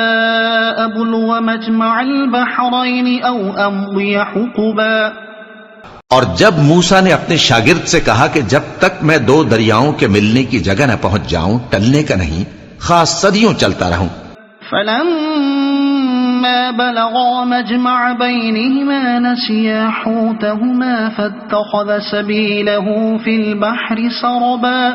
أَبْلُغَ مَجْمَعَ الْبَحْرَيْنِ أَوْ أَمْضِيَ حُقُبًا، اور جب موسیٰ نے اپنے شاگرد سے کہا کہ جب تک میں دو دریاؤں کے ملنے کی جگہ نہ پہنچ جاؤں ٹلنے کا نہیں، خاص صدیوں چلتا رہوں۔ فَلَمَّا بَلَغَا مَجْمَعَ بَيْنِهِمَا نَسِيَا حُوتَهُمَا فَاتَّخَذَ سَبِيلَهُ فِي الْبَحْرِ سَرَبًا،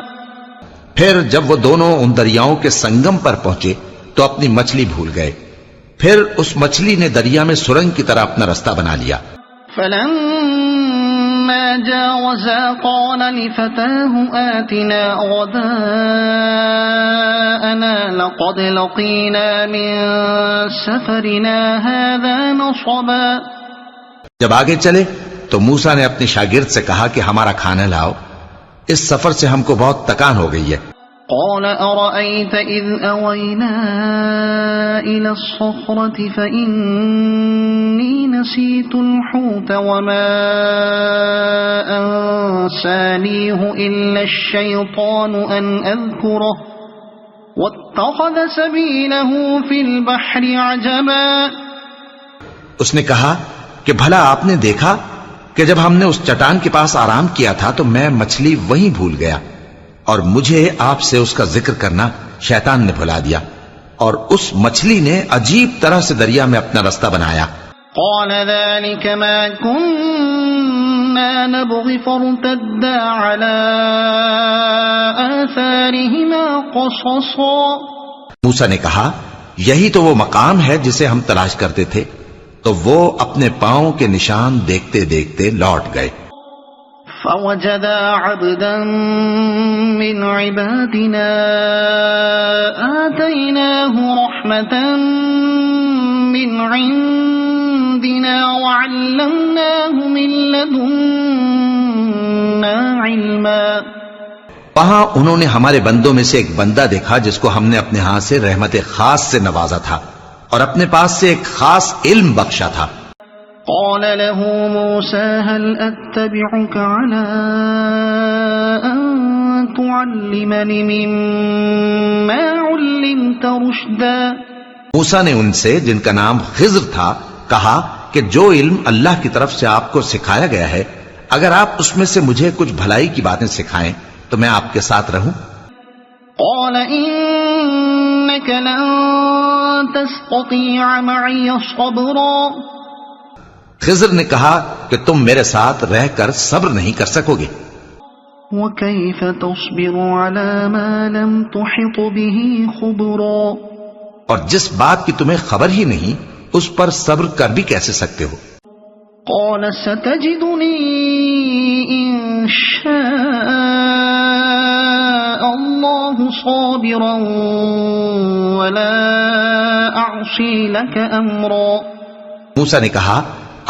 پھر جب وہ دونوں ان دریاؤں کے سنگم پر پہنچے تو اپنی مچھلی بھول گئے، پھر اس مچھلی نے دریا میں سرنگ کی طرح اپنا رستہ بنا لیا۔ فَلَمَّا جَاوَزَا قَالَ لِفَتَاهُ آتِنَا غَدَاءَنَا لَقَدْ لَقِينَا مِن سَفَرِنَا هَذَا نَصَبًا، جب آگے چلے تو موسیٰ نے اپنے شاگرد سے کہا کہ ہمارا کھانا لاؤ، اس سفر سے ہم کو بہت تکان ہو گئی ہے۔ قال أرأيت إذ أوينا إلى الصخرة فإني نسيت الحوت وما أنسانيه إلا الشيطان أن أذكره واتخذ سبيله في البحر عجبا، اس نے کہا کہ بھلا آپ نے دیکھا کہ جب ہم نے اس چٹان کے پاس آرام کیا تھا تو میں مچھلی وہیں بھول گیا، اور مجھے آپ سے اس کا ذکر کرنا شیطان نے بھلا دیا، اور اس مچھلی نے عجیب طرح سے دریا میں اپنا رستہ بنایا۔ قال ذلك ما كنا نبغي فارتدا على آثارهما قصصا، موسیٰ نے کہا یہی تو وہ مقام ہے جسے ہم تلاش کرتے تھے، تو وہ اپنے پاؤں کے نشان دیکھتے دیکھتے لوٹ گئے۔ فوجدا عبدا من عبادنا آتيناه رحمة من عندنا وعلمناه من لدنا علما، وہاں انہوں نے ہمارے بندوں میں سے ایک بندہ دیکھا جس کو ہم نے اپنے ہاں سے رحمت خاص سے نوازا تھا اور اپنے پاس سے ایک خاص علم بخشا تھا۔ قال له موسى هل أتبعك على أن تعلمني مما علمت رشدا، موسیٰ نے ان سے جن کا نام خضر تھا کہا کہ جو علم اللہ کی طرف سے آپ کو سکھایا گیا ہے اگر آپ اس میں سے مجھے کچھ بھلائی کی باتیں سکھائیں تو میں آپ کے ساتھ رہوں۔ قال إنك لن تستطيع معي صبرا، خضر نے کہا کہ تم میرے ساتھ رہ کر صبر نہیں کر سکو گے۔ وكيف تصبر على ما لم تحط به خبرا، اور جس بات کی تمہیں خبر ہی نہیں اس پر صبر کر بھی کیسے سکتے ہو؟ قال ستجدني إن شاء الله صابرا ولا أعصي لك أمرا، موسیٰ نے کہا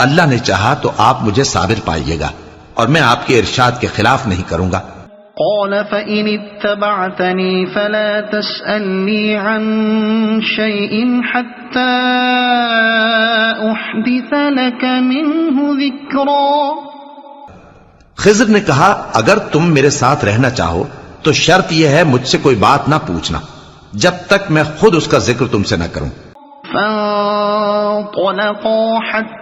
اللہ نے چاہا تو آپ مجھے صابر پائیے گا اور میں آپ کے ارشاد کے خلاف نہیں کروں گا۔ قال فإن اتبعتني فلا تسألني عن شيء حتى أحدث لك منه ذكرا، خضر نے کہا اگر تم میرے ساتھ رہنا چاہو تو شرط یہ ہے مجھ سے کوئی بات نہ پوچھنا جب تک میں خود اس کا ذکر تم سے نہ کروں۔ فانطلقا حتى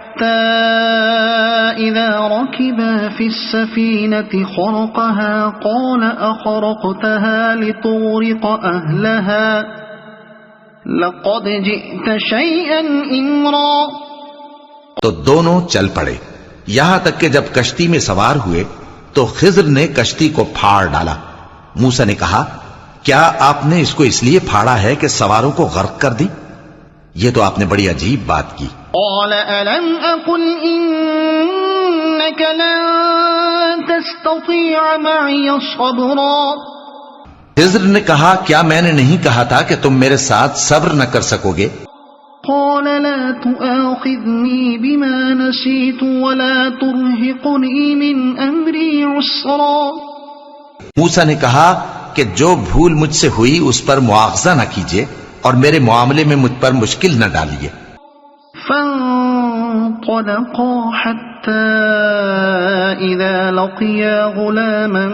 إذا ركبا في السفينة خرقها قال أخرقتها لتغرق أهلها لقد جئت شيئا إمرا، تو دونوں چل پڑے یہاں تک کہ جب کشتی میں سوار ہوئے تو خضر نے کشتی کو پھاڑ ڈالا۔ موسیٰ نے کہا کیا آپ نے اس کو اس لیے پھاڑا ہے کہ سواروں کو غرق کر دی؟ یہ تو آپ نے بڑی عجیب بات کی۔ قال ألم أقل إنك لن تستطيع معي صبرا، خضر نے کہا کیا میں نے نہیں کہا تھا کہ تم میرے ساتھ صبر نہ کر سکو گے؟ قال لا تؤاخذني بما نسيت ولا ترهقني من أمري عسرا، موسیٰ نے کہا کہ جو بھول مجھ سے ہوئی اس پر مواخذہ نہ کیجیے اور میرے معاملے میں مجھ پر مشکل نہ ڈالیے۔ فانطلقا حتى حتى إذا لقيا غلاما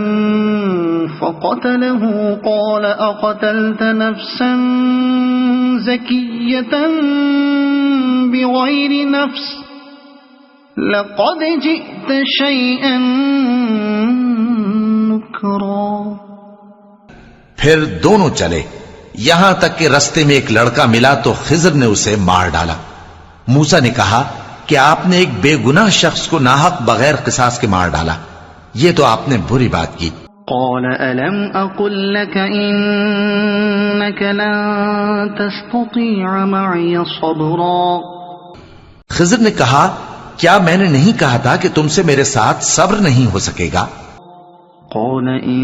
فقتله قال أقتلت نفسا زكية بغير نفس لقد جئت شيئا نكرا. پھر دونوں چلے یہاں تک کہ رستے میں ایک لڑکا ملا تو خضر نے اسے مار ڈالا. موسیٰ نے کہا کہ آپ نے ایک بے گناہ شخص کو ناحق بغیر قصاص کے مار ڈالا، یہ تو آپ نے بری بات کی. قال ألم أقل لك إنك لن تستطيع معي صبرا. خضر نے کہا کیا میں نے نہیں کہا تھا کہ تم سے میرے ساتھ صبر نہیں ہو سکے گا؟ قال إن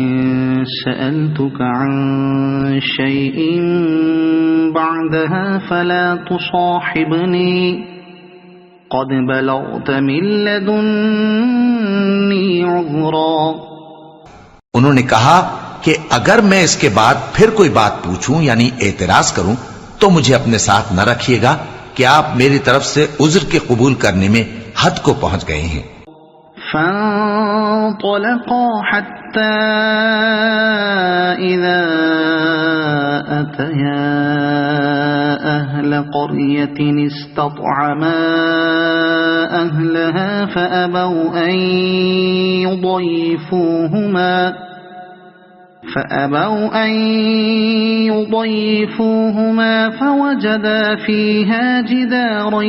سألتك عن شيء بعدها فلا تصاحبني قد بلغت من لدني عذرا. انہوں نے کہا کہ اگر میں اس کے بعد پھر کوئی بات پوچھوں یعنی اعتراض کروں تو مجھے اپنے ساتھ نہ رکھیے گا کہ آپ میری طرف سے عذر کے قبول کرنے میں حد کو پہنچ گئے ہیں. فانطلقا حتى إذا أتيا أهل قرية استطعما أهلها فأبوا أن يضيفوهما فوجدا فيها جدارا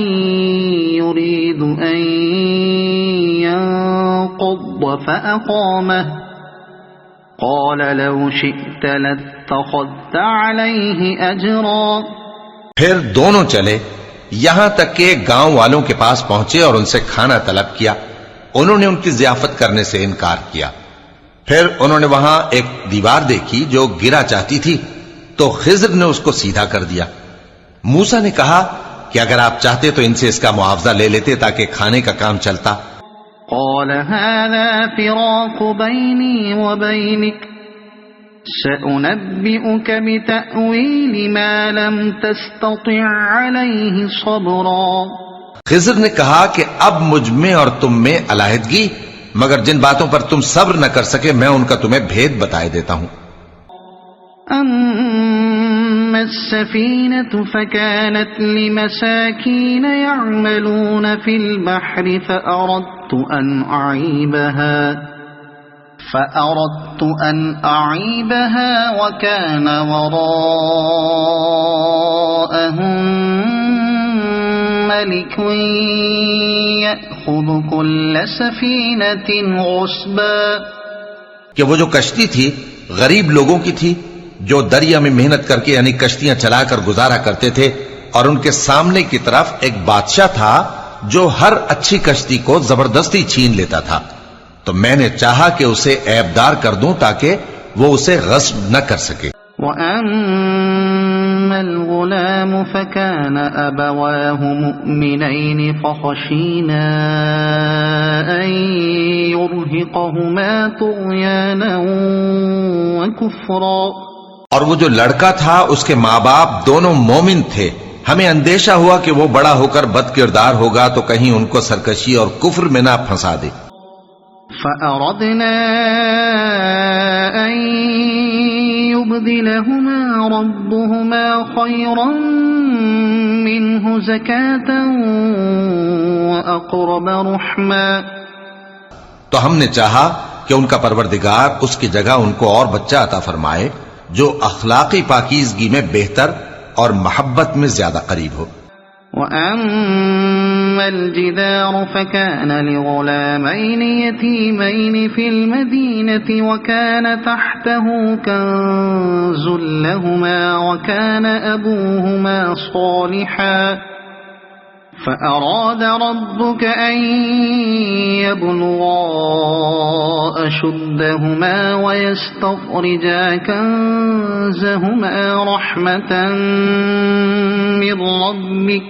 يريد أن ينقض فأقامه قال لو شئت لاتخذت عليه أجرا. پھر دونوں چلے یہاں تک کہ گاؤں والوں کے پاس پہنچے اور ان سے کھانا طلب کیا. انہوں نے ان کی ضیافت کرنے سے انکار کیا. پھر انہوں نے وہاں ایک دیوار دیکھی جو گرا چاہتی تھی تو خضر نے اس کو سیدھا کر دیا. موسیٰ نے کہا کہ اگر آپ چاہتے تو ان سے اس کا معاوضہ لے لیتے تاکہ کھانے کا کام چلتا. قال هذا فراق بيني وبينك سأنبئك بتأويل ما لم تستطع عليه صبرا. خضر نے کہا کہ اب مجھ میں اور تم میں علیحدگی، مگر جن باتوں پر تم صبر نہ کر سکے میں ان کا تمہیں بھید بتائے دیتا ہوں. أما السفينة فكانت لمساكين يعملون في البحر فأردت أن أعيبها وكان وراءهم ملك يأخذ كل سفينة غصبا. کہ وہ جو کشتی تھی غریب لوگوں کی تھی جو دریا میں محنت کر کے یعنی کشتیاں چلا کر گزارا کرتے تھے، اور ان کے سامنے کی طرف ایک بادشاہ تھا جو ہر اچھی کشتی کو زبردستی چھین لیتا تھا. تو میں نے چاہا کہ اسے عیبدار کر دوں تاکہ وہ اسے غصب نہ کر سکے. وَأَمَّا الْغُلَامُ فَكَانَ أَبَوَاهُ مُؤْمِنَيْنِ فَخَشِينَا أَن يُرْهِقَهُمَا طُغْيَانًا وَكُفْرًا. اور وہ جو لڑکا تھا اس کے ماں باپ دونوں مومن تھے، ہمیں اندیشہ ہوا کہ وہ بڑا ہو کر بد کردار ہوگا تو کہیں ان کو سرکشی اور کفر میں نہ پھنسا دے. فَأَرَدْنَا أَن يُبْدِلَهُمَا رَبُّهُمَا خَيْرًا مِّنْهُ زَكَاةً وَأَقْرَبَ رُحْمًا. تو ہم نے چاہا کہ ان کا پروردگار اس کی جگہ ان کو اور بچہ عطا فرمائے جو اخلاقی پاکیزگی میں بہتر اور محبت میں زیادہ قریب ہو. وَأَمَّا الْجِدَارُ فَكَانَ لِغُلَامَيْنِ يَتِيمَيْنِ فِي الْمَدِينَةِ وَكَانَ تَحْتَهُ كَنزٌ لَهُمَا وَكَانَ أَبُوهُمَا صَالِحًا فَأَرَادَ رَبُّكَ أَن يَبْلُغَا أَشُدَّهُمَا وَيَسْتَخْرِجَا كَنزَهُمَا رَحْمَةً مِّن رَّبِّكَ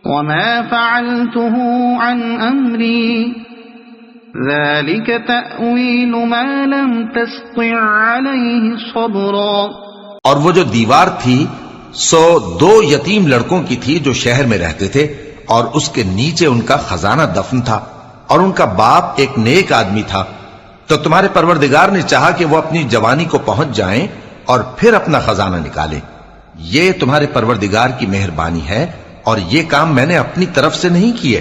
وَمَا فَعَلْتُهُ عَنْ أَمْرِي ذَلِكَ تَأْوِيلُ مَا لَمْ تَسْطِع عَلَيْهِ صَبْرًا. اور وہ جو دیوار تھی سو دو یتیم لڑکوں کی تھی جو شہر میں رہتے تھے اور اس کے نیچے ان کا خزانہ دفن تھا. اور ان کا باپ ایک نیک آدمی تھا، تو تمہارے پروردگار نے چاہا کہ وہ اپنی جوانی کو پہنچ جائیں اور پھر اپنا خزانہ نکالیں۔ یہ تمہارے پروردگار کی مہربانی ہے، اور یہ کام میں نے اپنی طرف سے نہیں کیے،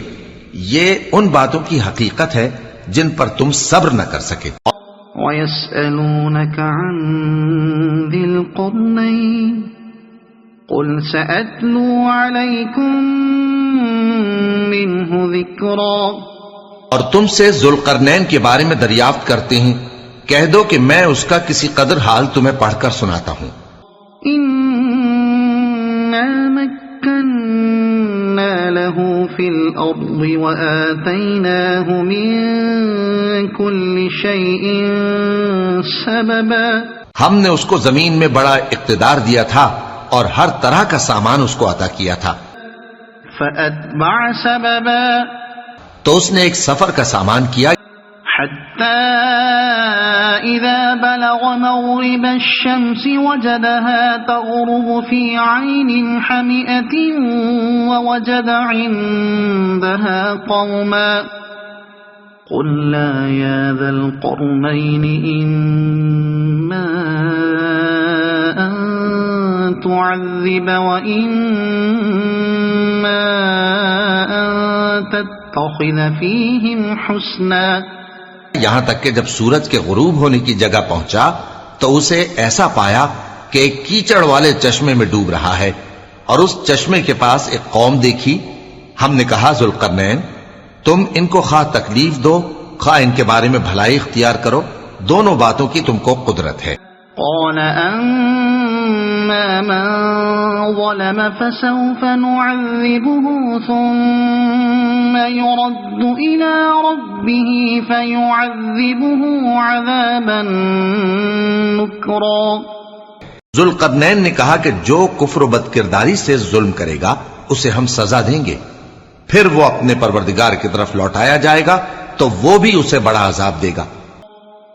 یہ ان باتوں کی حقیقت ہے جن پر تم صبر نہ کر سکے۔ وَيَسْأَلُونَكَ عَنْ ذِي الْقَرْنَيْنِ قُلْ سَأَتْلُو عَلَيْكُمْ مِنْهُ ذِكْرًا، اور تم سے ذوالقرنین کے بارے میں دریافت کرتے ہیں، کہہ دو کہ میں اس کا کسی قدر حال تمہیں پڑھ کر سناتا ہوں۔ إِنَّا مَكَّنَّا لَهُ فِي الْأَرْضِ وَآتَيْنَاهُ مِنْ كُلِّ شَيْءٍ سَبَبًا، ہم نے اس کو زمین میں بڑا اقتدار دیا تھا اور ہر طرح کا سامان اس کو عطا کیا تھا۔ فَأَتْبَعَ سَبَبًا، تو اس نے ایک سفر کا سامان کیا، حتى إذا بلغ مغرب الشمس وجدها تغرب في عين حمئة ووجد عندها قوما قلنا يا ذا القرنين إما أن تعذب وإما أن تتخذ فيهم حسنا، یہاں تک کہ جب سورج کے غروب ہونے کی جگہ پہنچا تو اسے ایسا پایا کہ ایک کیچڑ والے چشمے میں ڈوب رہا ہے، اور اس چشمے کے پاس ایک قوم دیکھی۔ ہم نے کہا ذوالقرنین، تم ان کو خواہ تکلیف دو خواہ ان کے بارے میں بھلائی اختیار کرو، دونوں باتوں کی تم کو قدرت ہے۔ قال أما من ظلم فسوف نعذبه ثم يرد إلى ربه فيعذبه عذابا نكرا، ذوالقرنین نے کہا کہ جو کفر و بدکرداری سے ظلم کرے گا اسے ہم سزا دیں گے، پھر وہ اپنے پروردگار کی طرف لوٹایا جائے گا تو وہ بھی اسے بڑا عذاب دے گا۔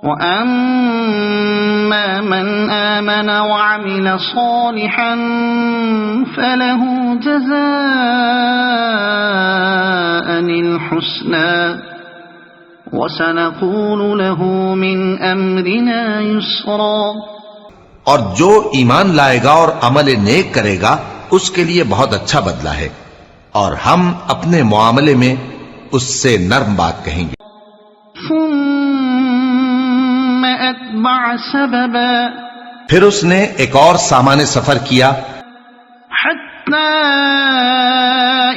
وَأَمَّا مَنْ آمَنَ وَعَمِلَ صَالِحًا فَلَهُ جَزَاءً الْحُسْنَى وَسَنَقُولُ لَهُ مِنْ أَمْرِنَا يُسْرًا، اور جو ایمان لائے گا اور عمل نیک کرے گا اس کے لیے بہت اچھا بدلہ ہے، اور ہم اپنے معاملے میں اس سے نرم بات کہیں گے۔ ثم أتبع سببا، پھر اس نے ایک اور سامان سفر کیا، حتى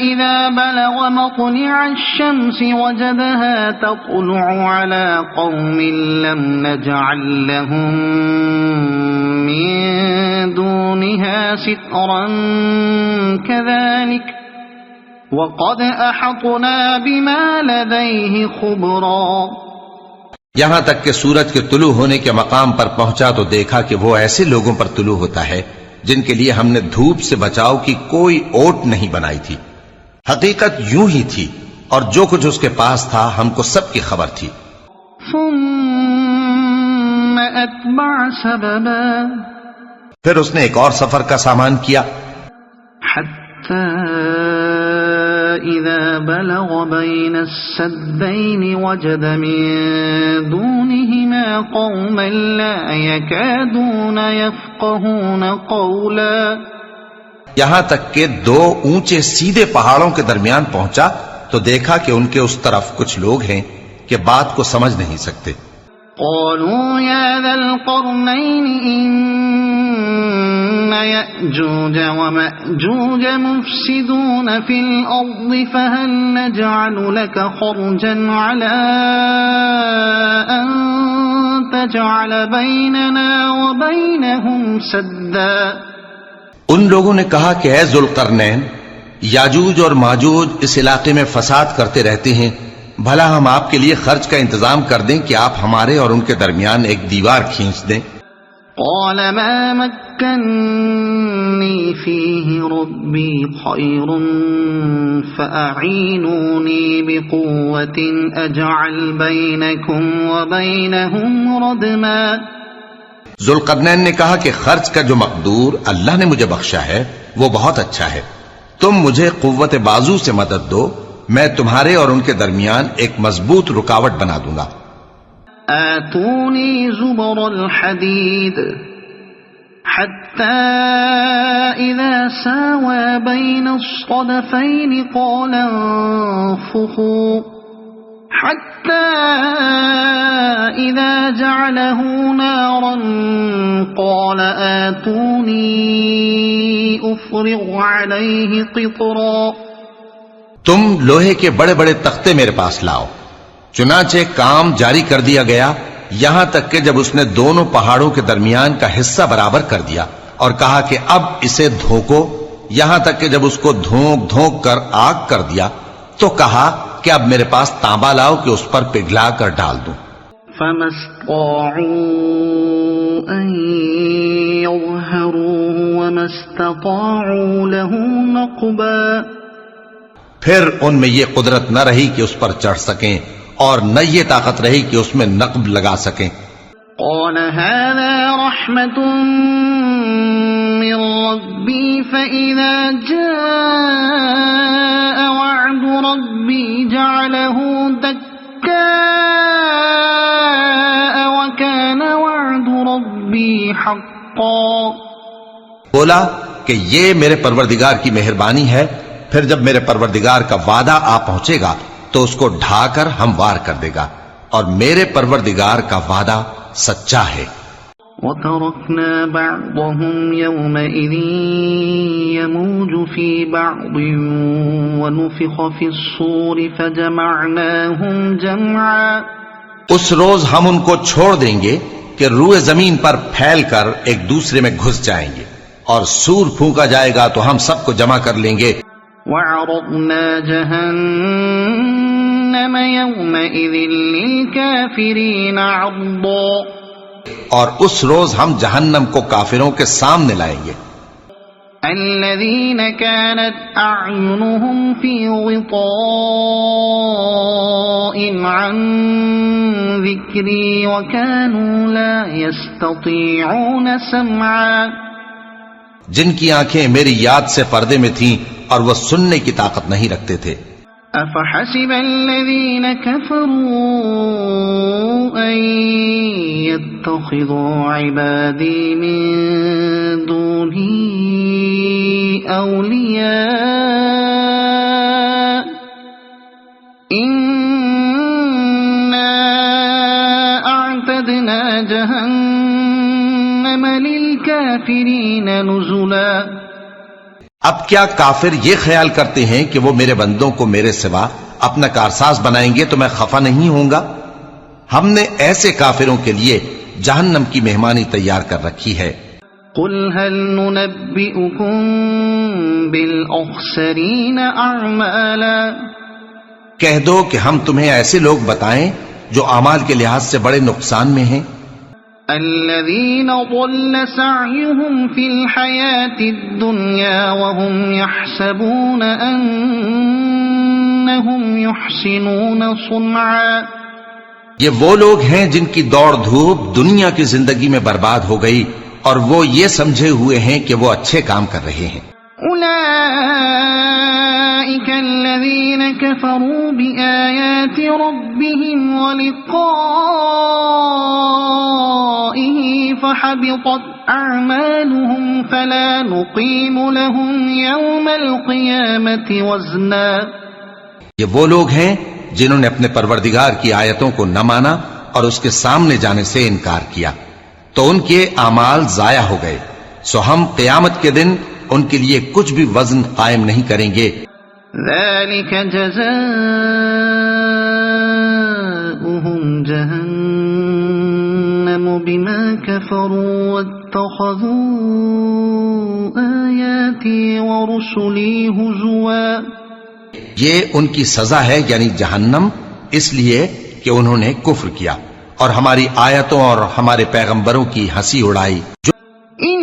إذا بلغ مطلع الشمس وجدها تطلع على قوم لم نجعل لهم من دونها سترا كذلك وقد أحطنا بما لديه خبرا، یہاں تک کہ سورج کے طلوع ہونے کے مقام پر پہنچا تو دیکھا کہ وہ ایسے لوگوں پر طلوع ہوتا ہے جن کے لیے ہم نے دھوپ سے بچاؤ کی کوئی اوٹ نہیں بنائی تھی، حقیقت یوں ہی تھی، اور جو کچھ اس کے پاس تھا ہم کو سب کی خبر تھی۔ ثم أتبع سببا، پھر اس نے ایک اور سفر کا سامان کیا، حتى إذا بلغ بين السدين وجد من دونهما قوما لا يكادون يفقهون قولا، یہاں تک کہ دو اونچے سیدھے پہاڑوں کے درمیان پہنچا تو دیکھا کہ ان کے اس طرف کچھ لوگ ہیں کہ بات کو سمجھ نہیں سکتے۔ قالوا يا ذا القرنين إن يأجوج ومأجوج مفسدون في الأرض فهل نجعل لك خرجا على أن تجعل بيننا وبينهم سدا، ان لوگوں نے کہا کہ اے ذوالقرنین، یاجوج اور ماجوج اس علاقے میں فساد کرتے رہتے ہیں، بھلا ہم آپ کے لیے خرچ کا انتظام کر دیں کہ آپ ہمارے اور ان کے درمیان ایک دیوار کھینچ دیں۔ قال ما مكنني فيه ربي خير فأعينوني بقوة أجعل بينكم وبينهم ردما، ذوالقرنین نے کہا کہ خرچ کا جو مقدور اللہ نے مجھے بخشا ہے وہ بہت اچھا ہے، تم مجھے قوت بازو سے مدد دو میں تمہارے اور ان کے درمیان ایک مضبوط رکاوٹ بنا دوں گا. آتونی زبر الحدید حتى إذا ساوى بين الصدفين قال انفخوا حتى إذا جعله نارا قال آتوني أفرغ عليه قطرا. تم لوہے کے بڑے بڑے تختے میرے پاس لاؤ. چنانچہ کام جاری کر دیا گیا یہاں تک کہ جب اس نے دونوں پہاڑوں کے درمیان کا حصہ برابر کر دیا اور کہا کہ اب اسے دھوکو، یہاں تک کہ جب اس کو دھونک دھونک کر آگ کر دیا تو کہا کہ اب میرے پاس تانبا لاؤ کہ اس پر پگھلا کر ڈال دوں. فما استطاعوا أن يظهروه وما استطاعوا له نقبا. پھر ان میں یہ قدرت نہ رہی کہ اس پر چڑھ سکیں اور نہ یہ طاقت رہی کہ اس میں نقب لگا سکیں. قال هذا رحمة من ربي فإذا جاء وعد ربي جعله دكاء وكان وعد ربي حقا. بولا کہ یہ میرے پروردگار کی مہربانی ہے، پھر جب میرے پروردگار کا وعدہ آ پہنچے گا تو اس کو ڈھا کر ہموار کر دے گا، اور میرے پروردگار کا وعدہ سچا ہے. وَتَرَكْنَا بَعْضَهُمْ يَوْمَئِذٍ يَمُوجُ فِي بَعْضٍ وَنُفِخَ فِي الصُّورِ فَجَمَعْنَاهُمْ جَمْعًا. اس روز ہم ان کو چھوڑ دیں گے کہ روئے زمین پر پھیل کر ایک دوسرے میں گھس جائیں گے، اور سور پھونکا جائے گا تو ہم سب کو جمع کر لیں گے. وَعَرَضْنَا جَهَنَّمَ يَوْمَئِذٍ لِلْكَافِرِينَ عَرْضًا. اور اس روز ہم جہنم کو کافروں کے سامنے لائیں گے. الَّذِينَ كَانَتْ أَعْيُنُهُمْ فِي غِطَاءٍ عَنْ ذِكْرِي وَكَانُوا لَا يَسْتَطِيعُونَ سَمْعًا. جن کی آنکھیں میری یاد سے پردے میں تھیں اور وہ سننے کی طاقت نہیں رکھتے تھے. أَفَحَسِبَ الَّذِينَ كَفَرُوا أَن يَتَّخِذُوا عِبَادِي مِن دُونِي أَوْلِيَاءَ إِنَّا أَعْتَدْنَا جَهَنَّمَ لِلْكَافِرِينَ نُزُلًا. اب کیا کافر یہ خیال کرتے ہیں کہ وہ میرے بندوں کو میرے سوا اپنا کارساز بنائیں گے تو میں خفا نہیں ہوں گا؟ ہم نے ایسے کافروں کے لیے جہنم کی مہمانی تیار کر رکھی ہے. قل هل ننبئكم بالأخسرين أعمالا. کہہ دو کہ ہم تمہیں ایسے لوگ بتائیں جو اعمال کے لحاظ سے بڑے نقصان میں ہیں. الذين ضل سعيهم في الحياة الدنيا وهم يحسبون أنهم يحسنون صنعا. یہ وہ لوگ ہیں جن کی دوڑ دھوپ دنیا کی زندگی میں برباد ہو گئی اور وہ یہ سمجھے ہوئے ہیں کہ وہ اچھے کام کر رہے ہیں. أولئك الذين كفروا بآيات ربهم ولقائه فحبطت أعمالهم فلا نقيم لهم يوم القيامة وزنا. یہ وہ لوگ ہیں جنہوں نے اپنے پروردگار کی آیتوں کو نہ مانا اور اس کے سامنے جانے سے انکار کیا تو ان کے اعمال ضائع ہو گئے، سو ہم قیامت کے دن ان کے لیے کچھ بھی وزن قائم نہیں کریں گے. ذلك جزاؤهم جهنم بما كفروا واتخذوا آياتي ورسلي هزوا. یہ ان کی سزا ہے یعنی جہنم، اس لیے کہ انہوں نے کفر کیا اور ہماری آیتوں اور ہمارے پیغمبروں کی ہنسی اڑائی. ان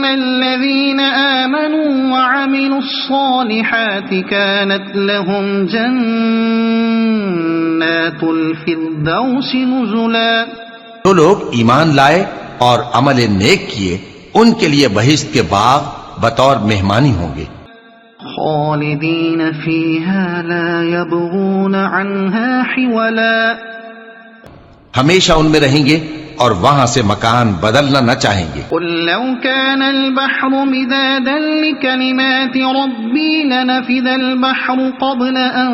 الذين آمنوا وعملوا الصالحات كانت لهم جنات الفردوس نزلا. جو لوگ ایمان لائے اور عمل نیک کیے ان کے لیے بہشت کے باغ بطور مہمانی ہوں گے. خالدين فيها لا يبغون عنها حولا ہمیشہ ان میں رہیں گے اور وہاں سے مکان بدلنا نہ چاہیں گے. قل لو كان البحر مدادا لكلمات ربي لنفد البحر قبل أن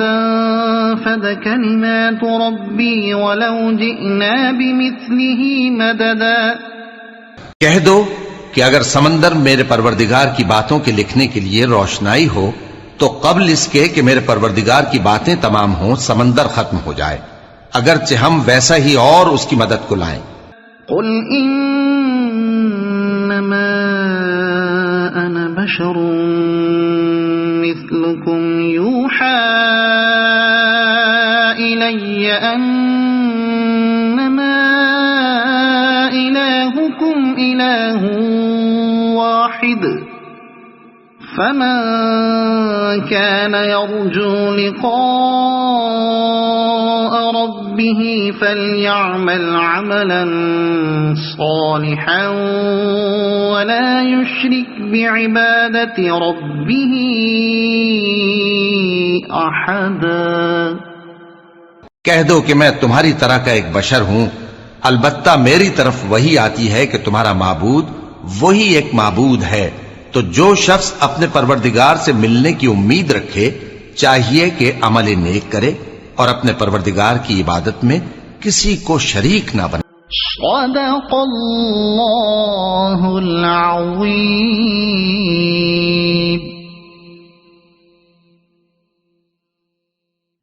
تنفد كلمات ربي ولو جئنا بمثله مددا. کہہ دو کہ اگر سمندر میرے پروردگار کی باتوں کے لکھنے کے لیے روشنائی ہو تو قبل اس کے کہ میرے پروردگار کی باتیں تمام ہوں سمندر ختم ہو جائے، اگرچہ ہم ویسا ہی اور اس کی مدد کو لائیں. قل انما انا بشر مثلكم يوحى الي انما الهكم اله واحد فمن كان يرجو لقاء ربه فليعمل عملا صالحا ولا يشرك بعبادة ربه أحدا. کہہ دو کہ میں تمہاری طرح کا ایک بشر ہوں، البتہ میری طرف وہی آتی ہے کہ تمہارا معبود وہی ایک معبود ہے، تو جو شخص اپنے پروردگار سے ملنے کی امید رکھے چاہیے کہ عمل نیک کرے اور اپنے پروردگار کی عبادت میں کسی کو شریک نہ بنائے. صدق اللہ العظیم.